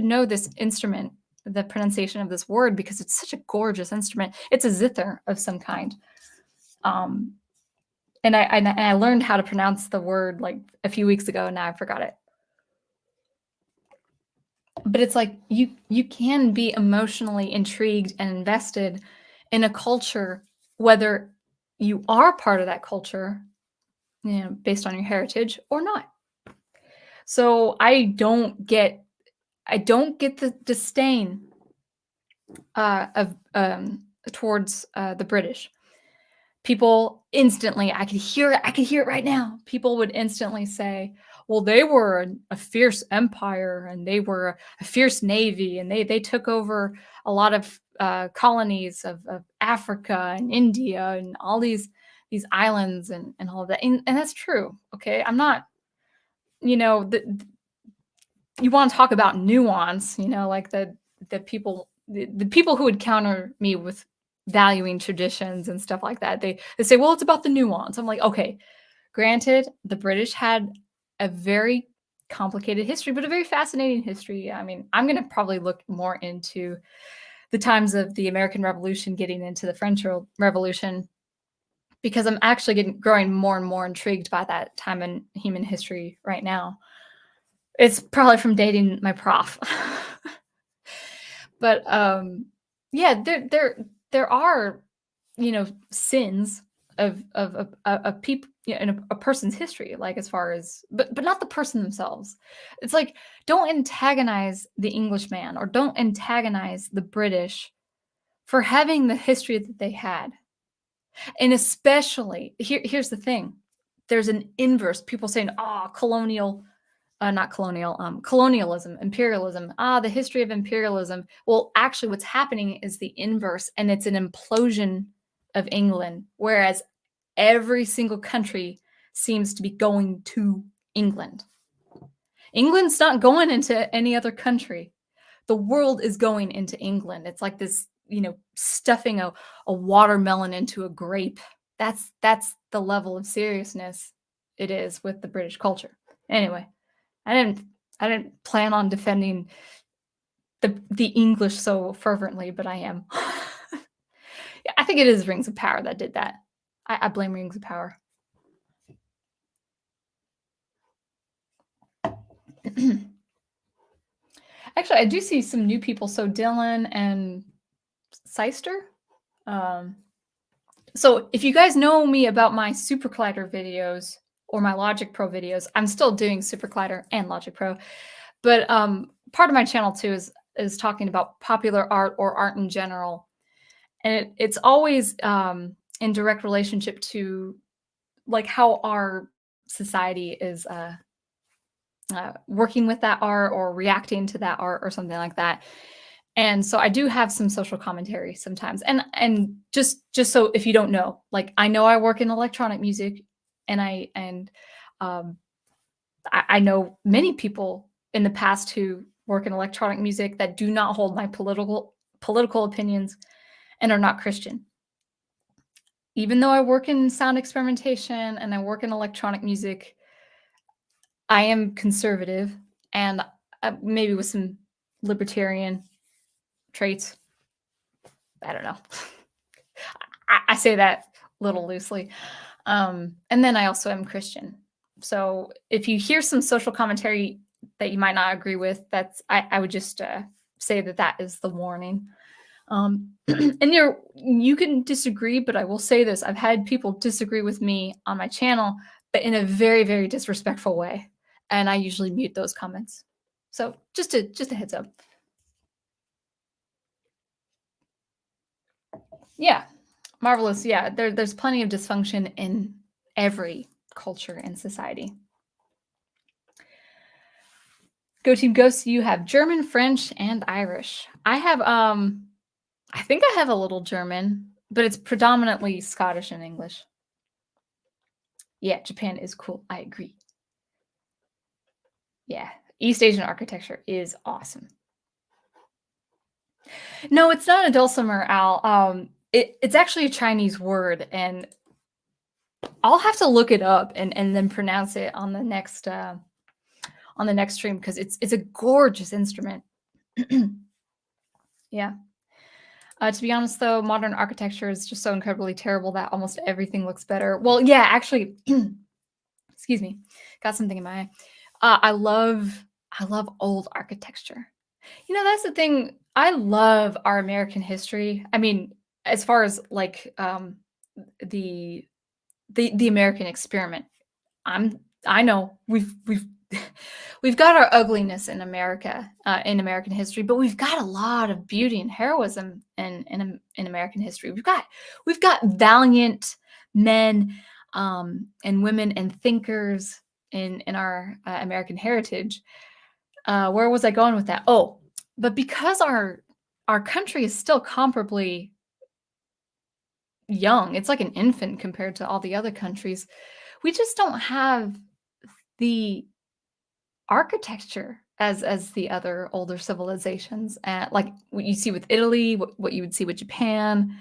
know this instrument, the pronunciation of this word because it's such a gorgeous instrument. It's a zither of some kind. Um, and I learned how to pronounce the word like a few weeks ago, and now I forgot it. But it's like you can be emotionally intrigued and invested in a culture, whether you are part of that culture, you know, based on your heritage or not. So I don't get the disdain of towards the British. people instantly, I could hear it right now. People would instantly say, well, they were a fierce empire and they were a fierce navy and they took over a lot of colonies of Africa and India and all these islands and all of that. And that's true. Okay. I'm not, you know, you want to talk about nuance, you know, like the people who would counter me with valuing traditions and stuff like that, they say, well, it's about the nuance. I'm like, okay, granted, the British had a very complicated history, but a very fascinating history. I mean, I'm going to probably look more into the times of the American Revolution, getting into the French Revolution, because I'm actually growing more and more intrigued by that time in human history right now. It's probably from dating my prof. But yeah, there are, you know, sins of people, you know, in a person's history, like as far as, but not the person themselves. It's like, don't antagonize the Englishman or don't antagonize the British for having the history that they had. And especially here's the thing. There's an inverse. People saying, "Oh, not colonial, colonialism, imperialism. The history of imperialism." Well, actually, what's happening is the inverse, and it's an implosion of England, whereas every single country seems to be going to England. England's not going into any other country. The world is going into England. It's like this, you know, stuffing a watermelon into a grape. That's the level of seriousness it is with the British culture. Anyway, I didn't plan on defending the English so fervently, but I am. Yeah, I think it is Rings of Power that did that. I blame Rings of Power. Actually, I do see some new people. So Dylan and Seister. So if you guys know me about my SuperCollider videos or my Logic Pro videos, I'm still doing SuperCollider and Logic Pro. But part of my channel too is talking about popular art or art in general, and it's always in direct relationship to like how our society is working with that art or reacting to that art or something like that. And so I do have some social commentary sometimes. And just so if you don't know, like I know I work in electronic music, and um, I know many people in the past who work in electronic music that do not hold my political opinions and are not Christian. Even though I work in sound experimentation and I work in electronic music, I am conservative and maybe with some libertarian traits. I don't know. I say that a little loosely. And then I also am Christian. So if you hear some social commentary that you might not agree with, I would just say that is the warning. And you can disagree, but I will say this: I've had people disagree with me on my channel, but in a very, very disrespectful way, and I usually mute those comments. So just a heads up. Yeah, marvelous. Yeah, there's plenty of dysfunction in every culture and society. Go Team Ghost, you have German, French, and Irish. I have I think I have a little German, but it's predominantly Scottish and English. Yeah, Japan is cool. I agree. Yeah, East Asian architecture is awesome. No, it's not a dulcimer, Al. It's actually a Chinese word, and I'll have to look it up and then pronounce it on the next stream, because it's a gorgeous instrument. Yeah. To be honest, though, modern architecture is just so incredibly terrible that almost everything looks better. Well, yeah, actually, excuse me, got something in my eye. I love old architecture. You know, that's the thing. I love our American history. I mean, as far as like the the American experiment. I know we've got our ugliness in America, in American history, but we've got a lot of beauty and heroism in American history. We've got valiant men and women and thinkers in our American heritage. Where was I going with that? Oh, but because our country is still comparably young, it's like an infant compared to all the other countries. We just don't have the architecture as the other older civilizations, like what you see with Italy, what you would see with Japan,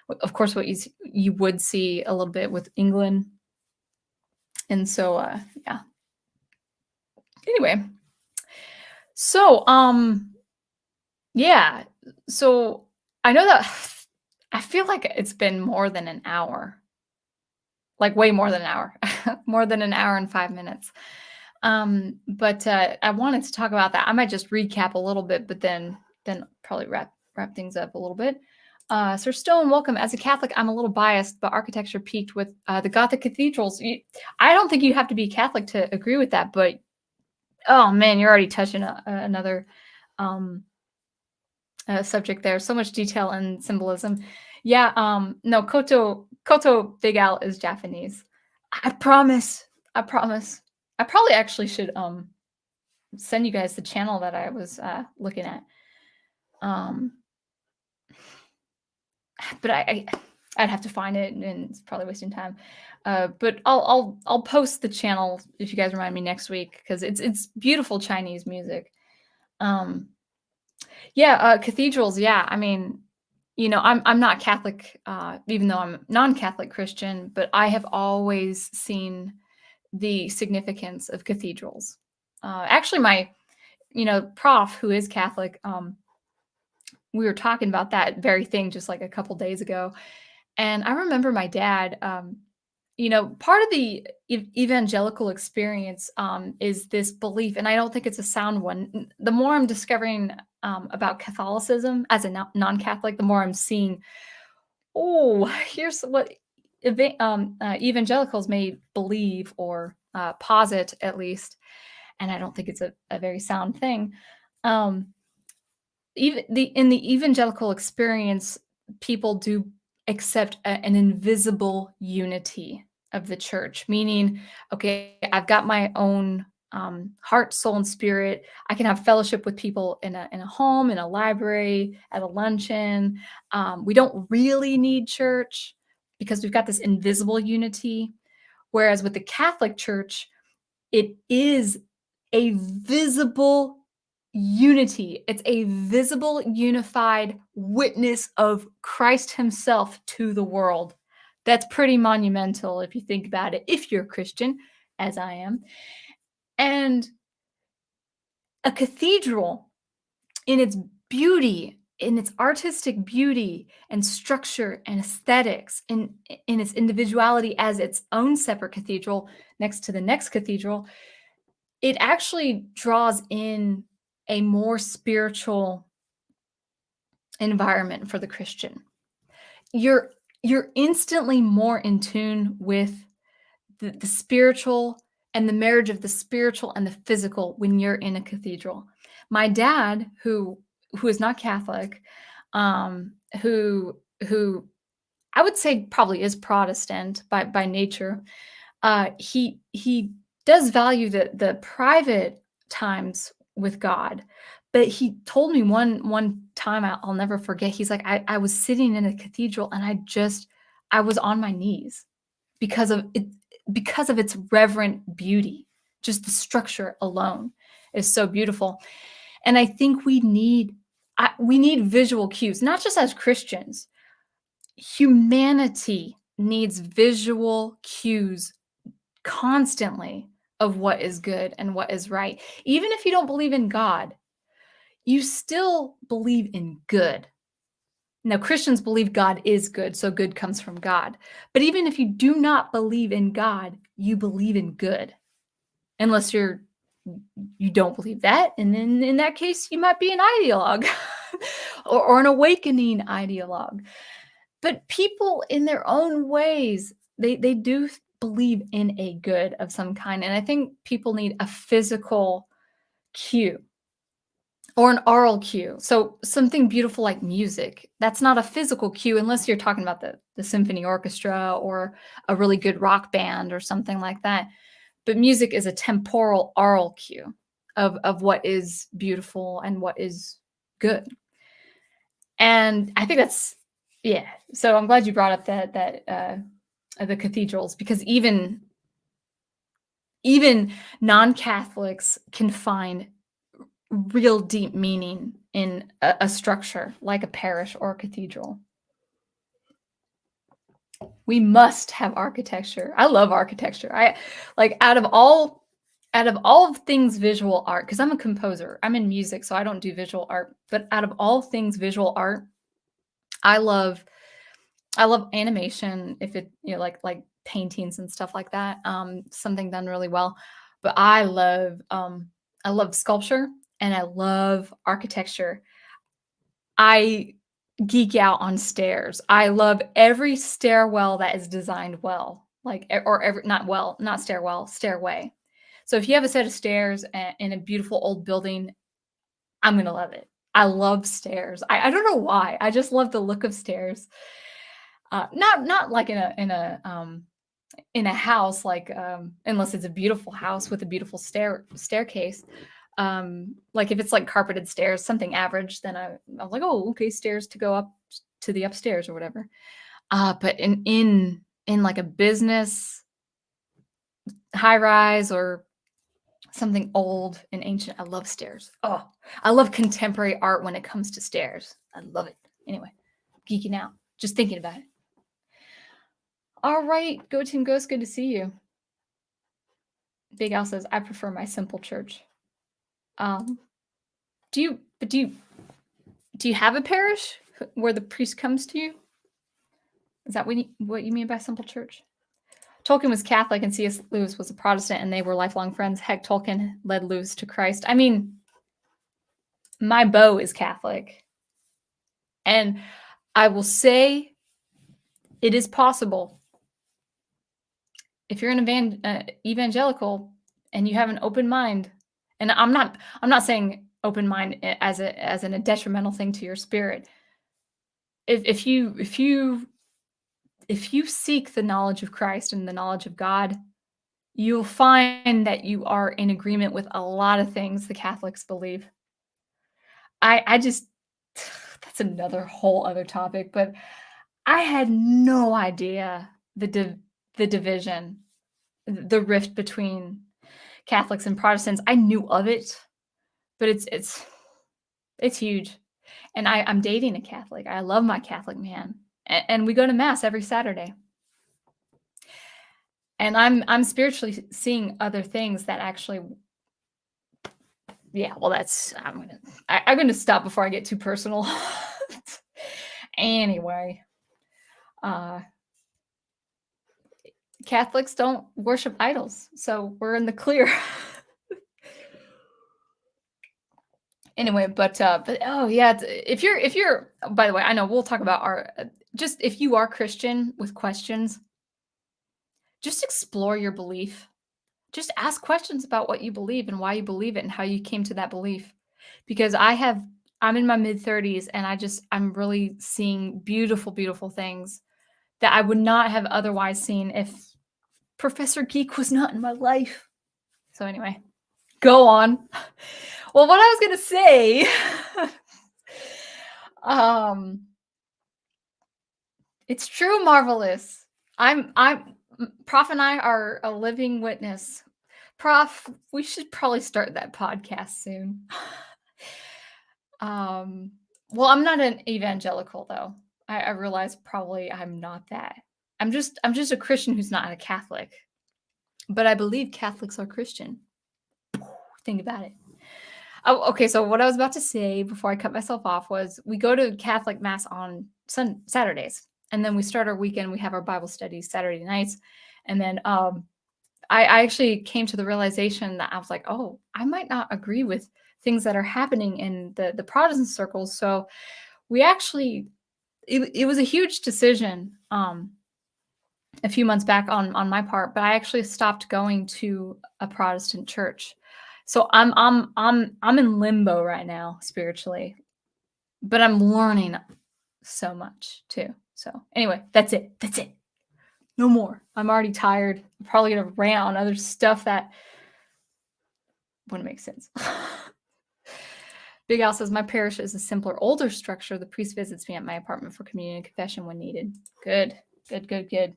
of course, what you would see a little bit with England, and so yeah. Anyway, so yeah, so I know that I feel like it's been more than an hour, like way more than an hour, more than an hour and 5 minutes. But I wanted to talk about that. I might just recap a little bit, but then probably wrap things up a little bit. Sir Stone, welcome. As a Catholic, I'm a little biased, but architecture peaked with the Gothic cathedrals. I don't think you have to be Catholic to agree with that, but oh man, you're already touching another um, subject there. So much detail and symbolism. Yeah, no, Koto Big Al is Japanese. I promise. I promise. I probably actually should send you guys the channel that I was looking at. Um, but I'd have to find it, and it's probably wasting time. But I'll post the channel if you guys remind me next week, because it's beautiful Chinese music. Um, yeah, cathedrals. Yeah, I mean, I'm not Catholic, even though I'm non-Catholic Christian, but I have always seen the significance of cathedrals. Actually, my prof who is Catholic, we were talking about that very thing just like a couple days ago, and I remember my dad. Part of the evangelical experience is this belief, and I don't think it's a sound one. The more I'm discovering about Catholicism as a non-Catholic, the more I'm seeing, oh, here's what evangelicals may believe or posit, at least, and I don't think it's a very sound thing. Um, even in the evangelical experience, people do accept an invisible unity of the church, meaning, okay, I've got my own heart, soul, and spirit. I can have fellowship with people in a home, in a library, at a luncheon. We don't really need church because we've got this invisible unity. Whereas with the Catholic Church, it is a visible unity. It's a visible, unified witness of Christ himself to the world. That's pretty monumental if you think about it, if you're a Christian, as I am. And a cathedral, in its beauty, in its artistic beauty and structure and aesthetics, in its individuality as its own separate cathedral next to the next cathedral, it actually draws in a more spiritual environment for the Christian. You're instantly more in tune with the spiritual and the marriage of the spiritual and the physical when you're in a cathedral. My dad, who is not Catholic, who I would say probably is Protestant by nature, he does value the private times with God. But he told me one time, I'll never forget. He's like, I was sitting in a cathedral and I was on my knees because of it, because of its reverent beauty. Just the structure alone is so beautiful. And I think we need visual cues, not just as Christians. Humanity needs visual cues constantly of what is good and what is right. Even if you don't believe in God, you still believe in good. Now, Christians believe God is good, so good comes from God. But even if you do not believe in God, you believe in good. Unless you don't believe that, and then in that case, you might be an ideologue or an awakening ideologue. But people in their own ways, they do believe in a good of some kind. And I think people need a physical cue or an aural cue. So something beautiful like music. That's not a physical cue unless you're talking about the symphony orchestra or a really good rock band or something like that. But music is a temporal aural cue of what is beautiful and what is good. And I think that's yeah. So I'm glad you brought up the cathedrals, because even non-Catholics can find real deep meaning in a structure like a parish or a cathedral. We must have architecture. I love architecture. I like out of all things visual art, because I'm a composer. I'm in music, so I don't do visual art. But out of all things visual art, I love I love animation, if it, like paintings and stuff like that, something done really well. But I love sculpture and I love architecture. I geek out on stairs. I love every stairwell that is designed well, like or every not stairwell, stairway. So if you have a set of stairs in a beautiful old building, I'm gonna love it. I love stairs. I don't know why. I just love the look of stairs. Not like in a house, like unless it's a beautiful house with a beautiful staircase. Like if it's like carpeted stairs, something average, then I'm like, oh, okay, stairs to go up to the upstairs or whatever. But in like a business high rise or something old and ancient, I love stairs. Oh, I love contemporary art when it comes to stairs. I love it. Anyway, geeking out, just thinking about it. All right, Go Team Ghost, good to see you. Big Al says, I prefer my simple church. Do you have a parish where the priest comes to you? Is that what you mean by simple church? Tolkien was Catholic and C.S. Lewis was a Protestant, and they were lifelong friends. Heck, Tolkien led Lewis to Christ. I mean, my beau is Catholic. And I will say it is possible, if you're an evangelical and you have an open mind, and I'm not saying open mind as a detrimental thing to your spirit. If you seek the knowledge of Christ and the knowledge of God, you'll find that you are in agreement with a lot of things the Catholics believe. I just that's another whole other topic, but I had no idea the division, the rift between Catholics and Protestants. I knew of it, but it's huge. And I'm dating a Catholic. I love my Catholic man, and we go to mass every Saturday. And I'm spiritually seeing other things that actually, yeah. Well, I'm gonna stop before I get too personal. Anyway, Catholics don't worship idols, so we're in the clear. Anyway, but oh yeah, if you're by the way, I know we'll talk about our just if you are Christian with questions, just explore your belief. Just ask questions about what you believe and why you believe it and how you came to that belief. Because I'm in my mid-30s and I'm really seeing beautiful, beautiful things that I would not have otherwise seen if Professor Geek was not in my life. So anyway, go on. Well, what I was gonna say, it's true, Marvelous. I'm Prof and I are a living witness. Prof, we should probably start that podcast soon. Well, I'm not an evangelical though. I realize probably I'm not that. I'm just a Christian who's not a Catholic. But I believe Catholics are Christian. Think about it. Oh, okay. So what I was about to say before I cut myself off was we go to Catholic mass on Saturdays, and then we start our weekend. We have our Bible studies Saturday nights, and then I actually came to the realization that I was like, oh, I might not agree with things that are happening in the Protestant circles. So we actually it was a huge decision a few months back on my part, but I actually stopped going to a Protestant church So I'm in limbo right now spiritually, but I'm learning so much too. So anyway, that's it. That's it. No more. I'm already tired. I'm probably gonna rant on other stuff that wouldn't make sense. Big Al says, my parish is a simpler, older structure. The priest visits me at my apartment for communion and confession when needed. Good, good, good, good.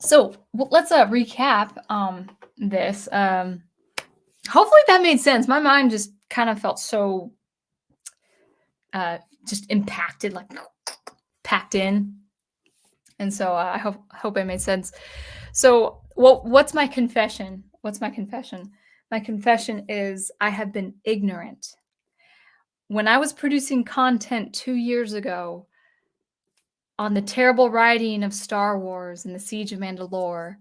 So let's recap this. Hopefully that made sense. My mind just kind of felt so just impacted, like packed in. And so I hope it made sense. So what's my confession? What's my confession? My confession is I have been ignorant. When I was producing content 2 years ago on the terrible writing of Star Wars and the Siege of Mandalore,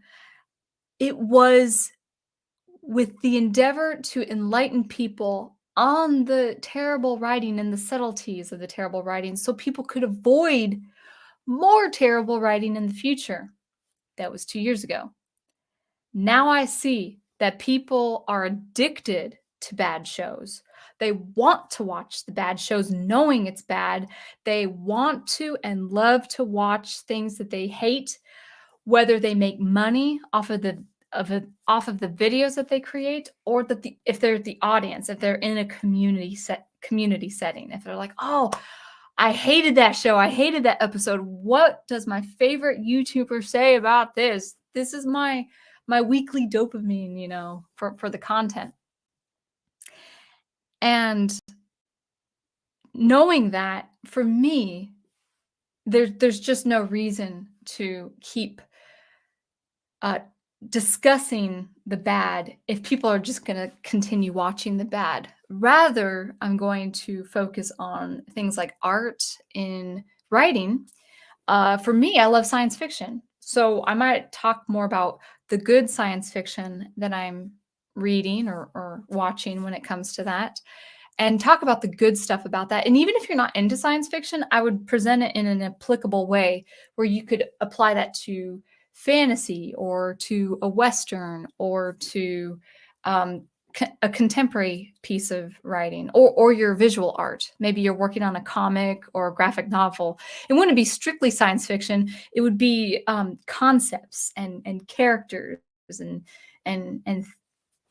it was with the endeavor to enlighten people on the terrible writing and the subtleties of the terrible writing so people could avoid more terrible writing in the future. That was 2 years ago. Now I see that people are addicted to bad shows. They want to watch the bad shows knowing it's bad. They want to and love to watch things that they hate, whether they make money off of the off of the videos that they create, or that if they're the audience, if they're in a community setting, if they're like, oh, I hated that show, I hated that episode. What does my favorite YouTuber say about this? This is my weekly dopamine, for the content. And knowing that, for me, there's just no reason to keep discussing the bad if people are just going to continue watching the bad. Rather, I'm going to focus on things like art in writing. For me, I love science fiction. So I might talk more about the good science fiction that I'm reading or watching when it comes to that, and talk about the good stuff about that. And even if you're not into science fiction, I would present it in an applicable way where you could apply that to fantasy or to a Western or to a contemporary piece of writing or your visual art. Maybe you're working on a comic or a graphic novel. It wouldn't be strictly science fiction. It would be concepts and characters and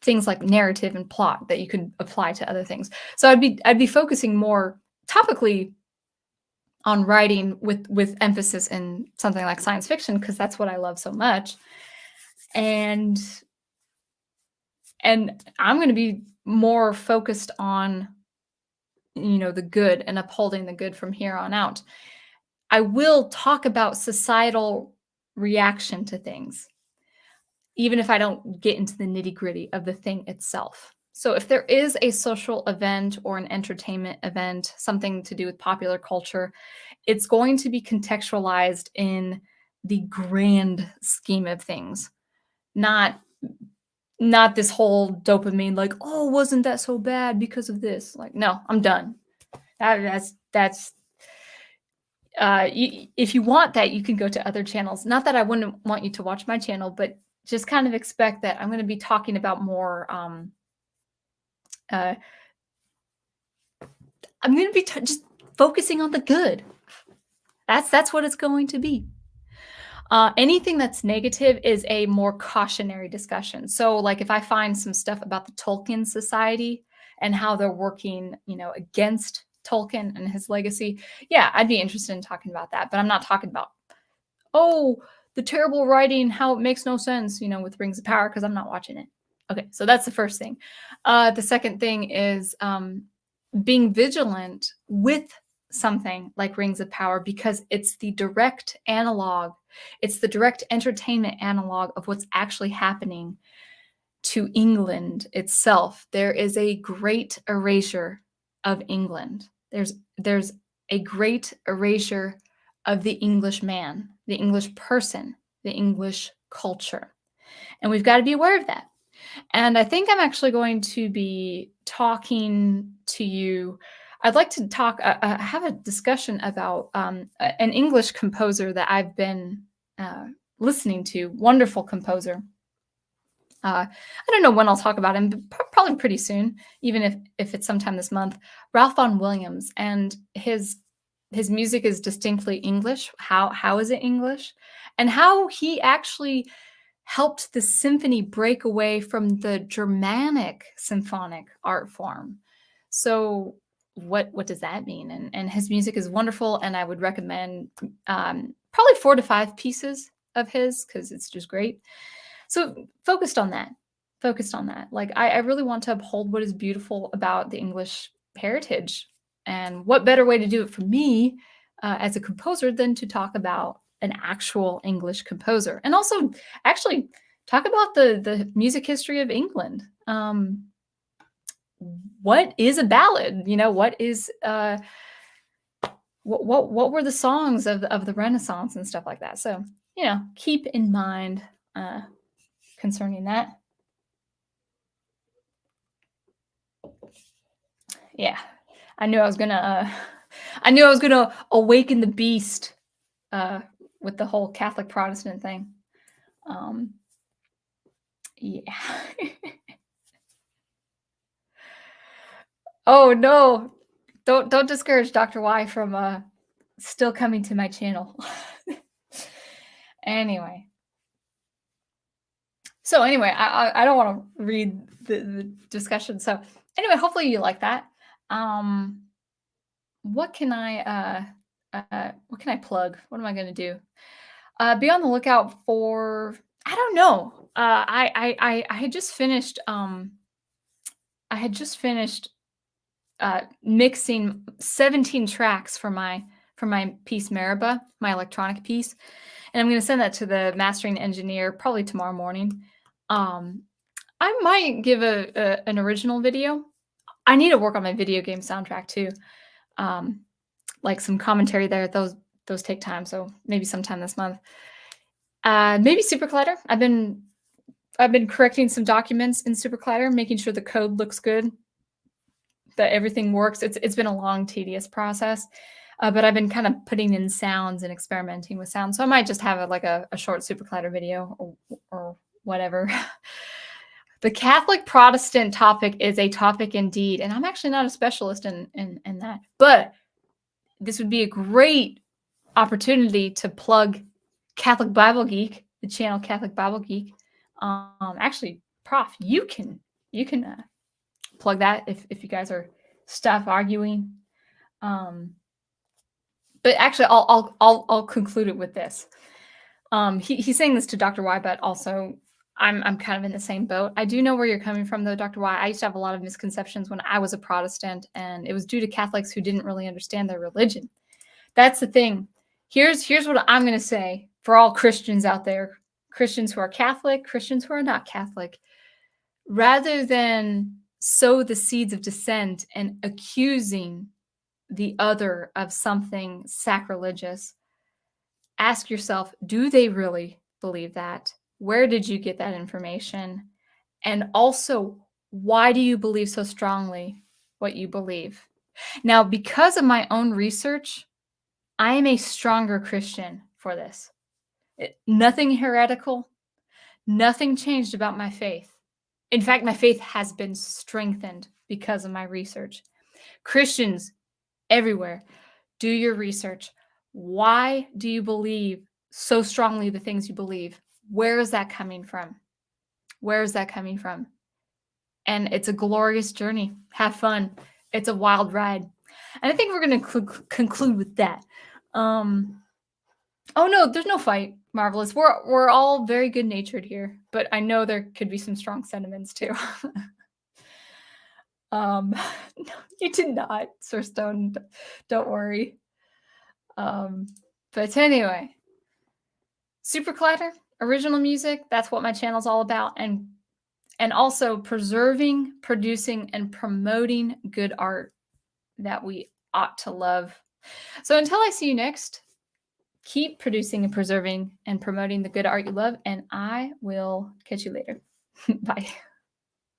things like narrative and plot that you could apply to other things. So I'd be focusing more topically on writing with emphasis in something like science fiction because that's what I love so much. And I'm going to be more focused on the good and upholding the good from here on out. I will talk about societal reaction to things, even if I don't get into the nitty-gritty of the thing itself. So if there is a social event or an entertainment event, something to do with popular culture, it's going to be contextualized in the grand scheme of things, not this whole dopamine, like, oh, wasn't that so bad because of this? Like, no, I'm done. That's if you want that, you can go to other channels. Not that I wouldn't want you to watch my channel, but just kind of expect that I'm going to be talking about more. I'm going to be just focusing on the good. That's what it's going to be. Anything that's negative is a more cautionary discussion. So, like, if I find some stuff about the Tolkien Society and how they're working, against Tolkien and his legacy, yeah, I'd be interested in talking about that. But I'm not talking about, oh, the terrible writing, how it makes no sense, with Rings of Power, because I'm not watching it. Okay, so that's the first thing. The second thing is being vigilant with something like Rings of Power because it's the direct analog. It's the direct entertainment analog of what's actually happening to England itself. There is a great erasure of England. There's a great erasure of the English man, the English person, the English culture. And we've got to be aware of that. And I think I'm actually going to be talking to you. I'd like to have a discussion about an English composer that I've been listening to, wonderful composer. I don't know when I'll talk about him, but probably pretty soon, even if it's sometime this month. Ralph Vaughan Williams, and his music is distinctly English. How is it English? And how he actually helped the symphony break away from the Germanic symphonic art form. So what does that mean? And his music is wonderful, and I would recommend probably 4 to 5 pieces of his because it's just great. So focused on that. Focused on that. Like I really want to uphold what is beautiful about the English heritage. And what better way to do it for me as a composer than to talk about an actual English composer and also actually talk about the music history of England. What is a ballad? You know, what is what were the songs of the Renaissance and stuff like that? So, you know, keep in mind concerning that. Yeah, I knew I was gonna. I knew I was gonna awaken the beast with the whole Catholic Protestant thing. Um, yeah. Oh no! Don't discourage Dr. Y from still coming to my channel. Anyway. So anyway, I don't want to read the discussion. So anyway, hopefully you like that. What can what can I plug? What am I going to do? Be on the lookout for. I don't know. I had just finished. I had just finished mixing 17 tracks for my piece Mariba, my electronic piece, and I'm going to send that to the mastering engineer probably tomorrow morning. I might give an original video. I need to work on my video game soundtrack too. Like some commentary there. Those take time, so maybe sometime this month. Maybe SuperCollider. I've been correcting some documents in SuperCollider, making sure the code looks good, that everything works. It's been a long, tedious process, but I've been kind of putting in sounds and experimenting with sounds. So I might just have a short SuperCollider video or whatever. The Catholic Protestant topic is a topic indeed, and I'm actually not a specialist in that. But this would be a great opportunity to plug Catholic Bible Geek, the channel Catholic Bible Geek. Actually, Prof, you can plug that if you guys are stop arguing. But actually, I'll conclude it with this. He's saying this to Dr. Y, but also I'm kind of in the same boat. I do know where you're coming from, though, Dr. Y. I used to have a lot of misconceptions when I was a Protestant, and it was due to Catholics who didn't really understand their religion. That's the thing. Here's what I'm going to say for all Christians out there, Christians who are Catholic, Christians who are not Catholic. Rather than sow the seeds of dissent and accusing the other of something sacrilegious, ask yourself, do they really believe that? Where did you get that information? And also, why do you believe so strongly what you believe? Now, because of my own research, I am a stronger Christian for this. Nothing heretical, nothing changed about my faith. In fact, my faith has been strengthened because of my research. Christians everywhere, do your research. Why do you believe so strongly the things you believe? Where is that coming from? Where is that coming from? And it's a glorious journey. Have fun. It's a wild ride. And I think we're going to conclude with that. Oh no, there's no fight. Marvelous. We're all very good natured here, but I know there could be some strong sentiments too. No, you did not, Sir Stone. Don't worry. But anyway, SuperCollider, original music. That's what my channel's all about, and also preserving, producing, and promoting good art that we ought to love. So until I see you next, keep producing and preserving and promoting the good art you love, and I will catch you later. Bye.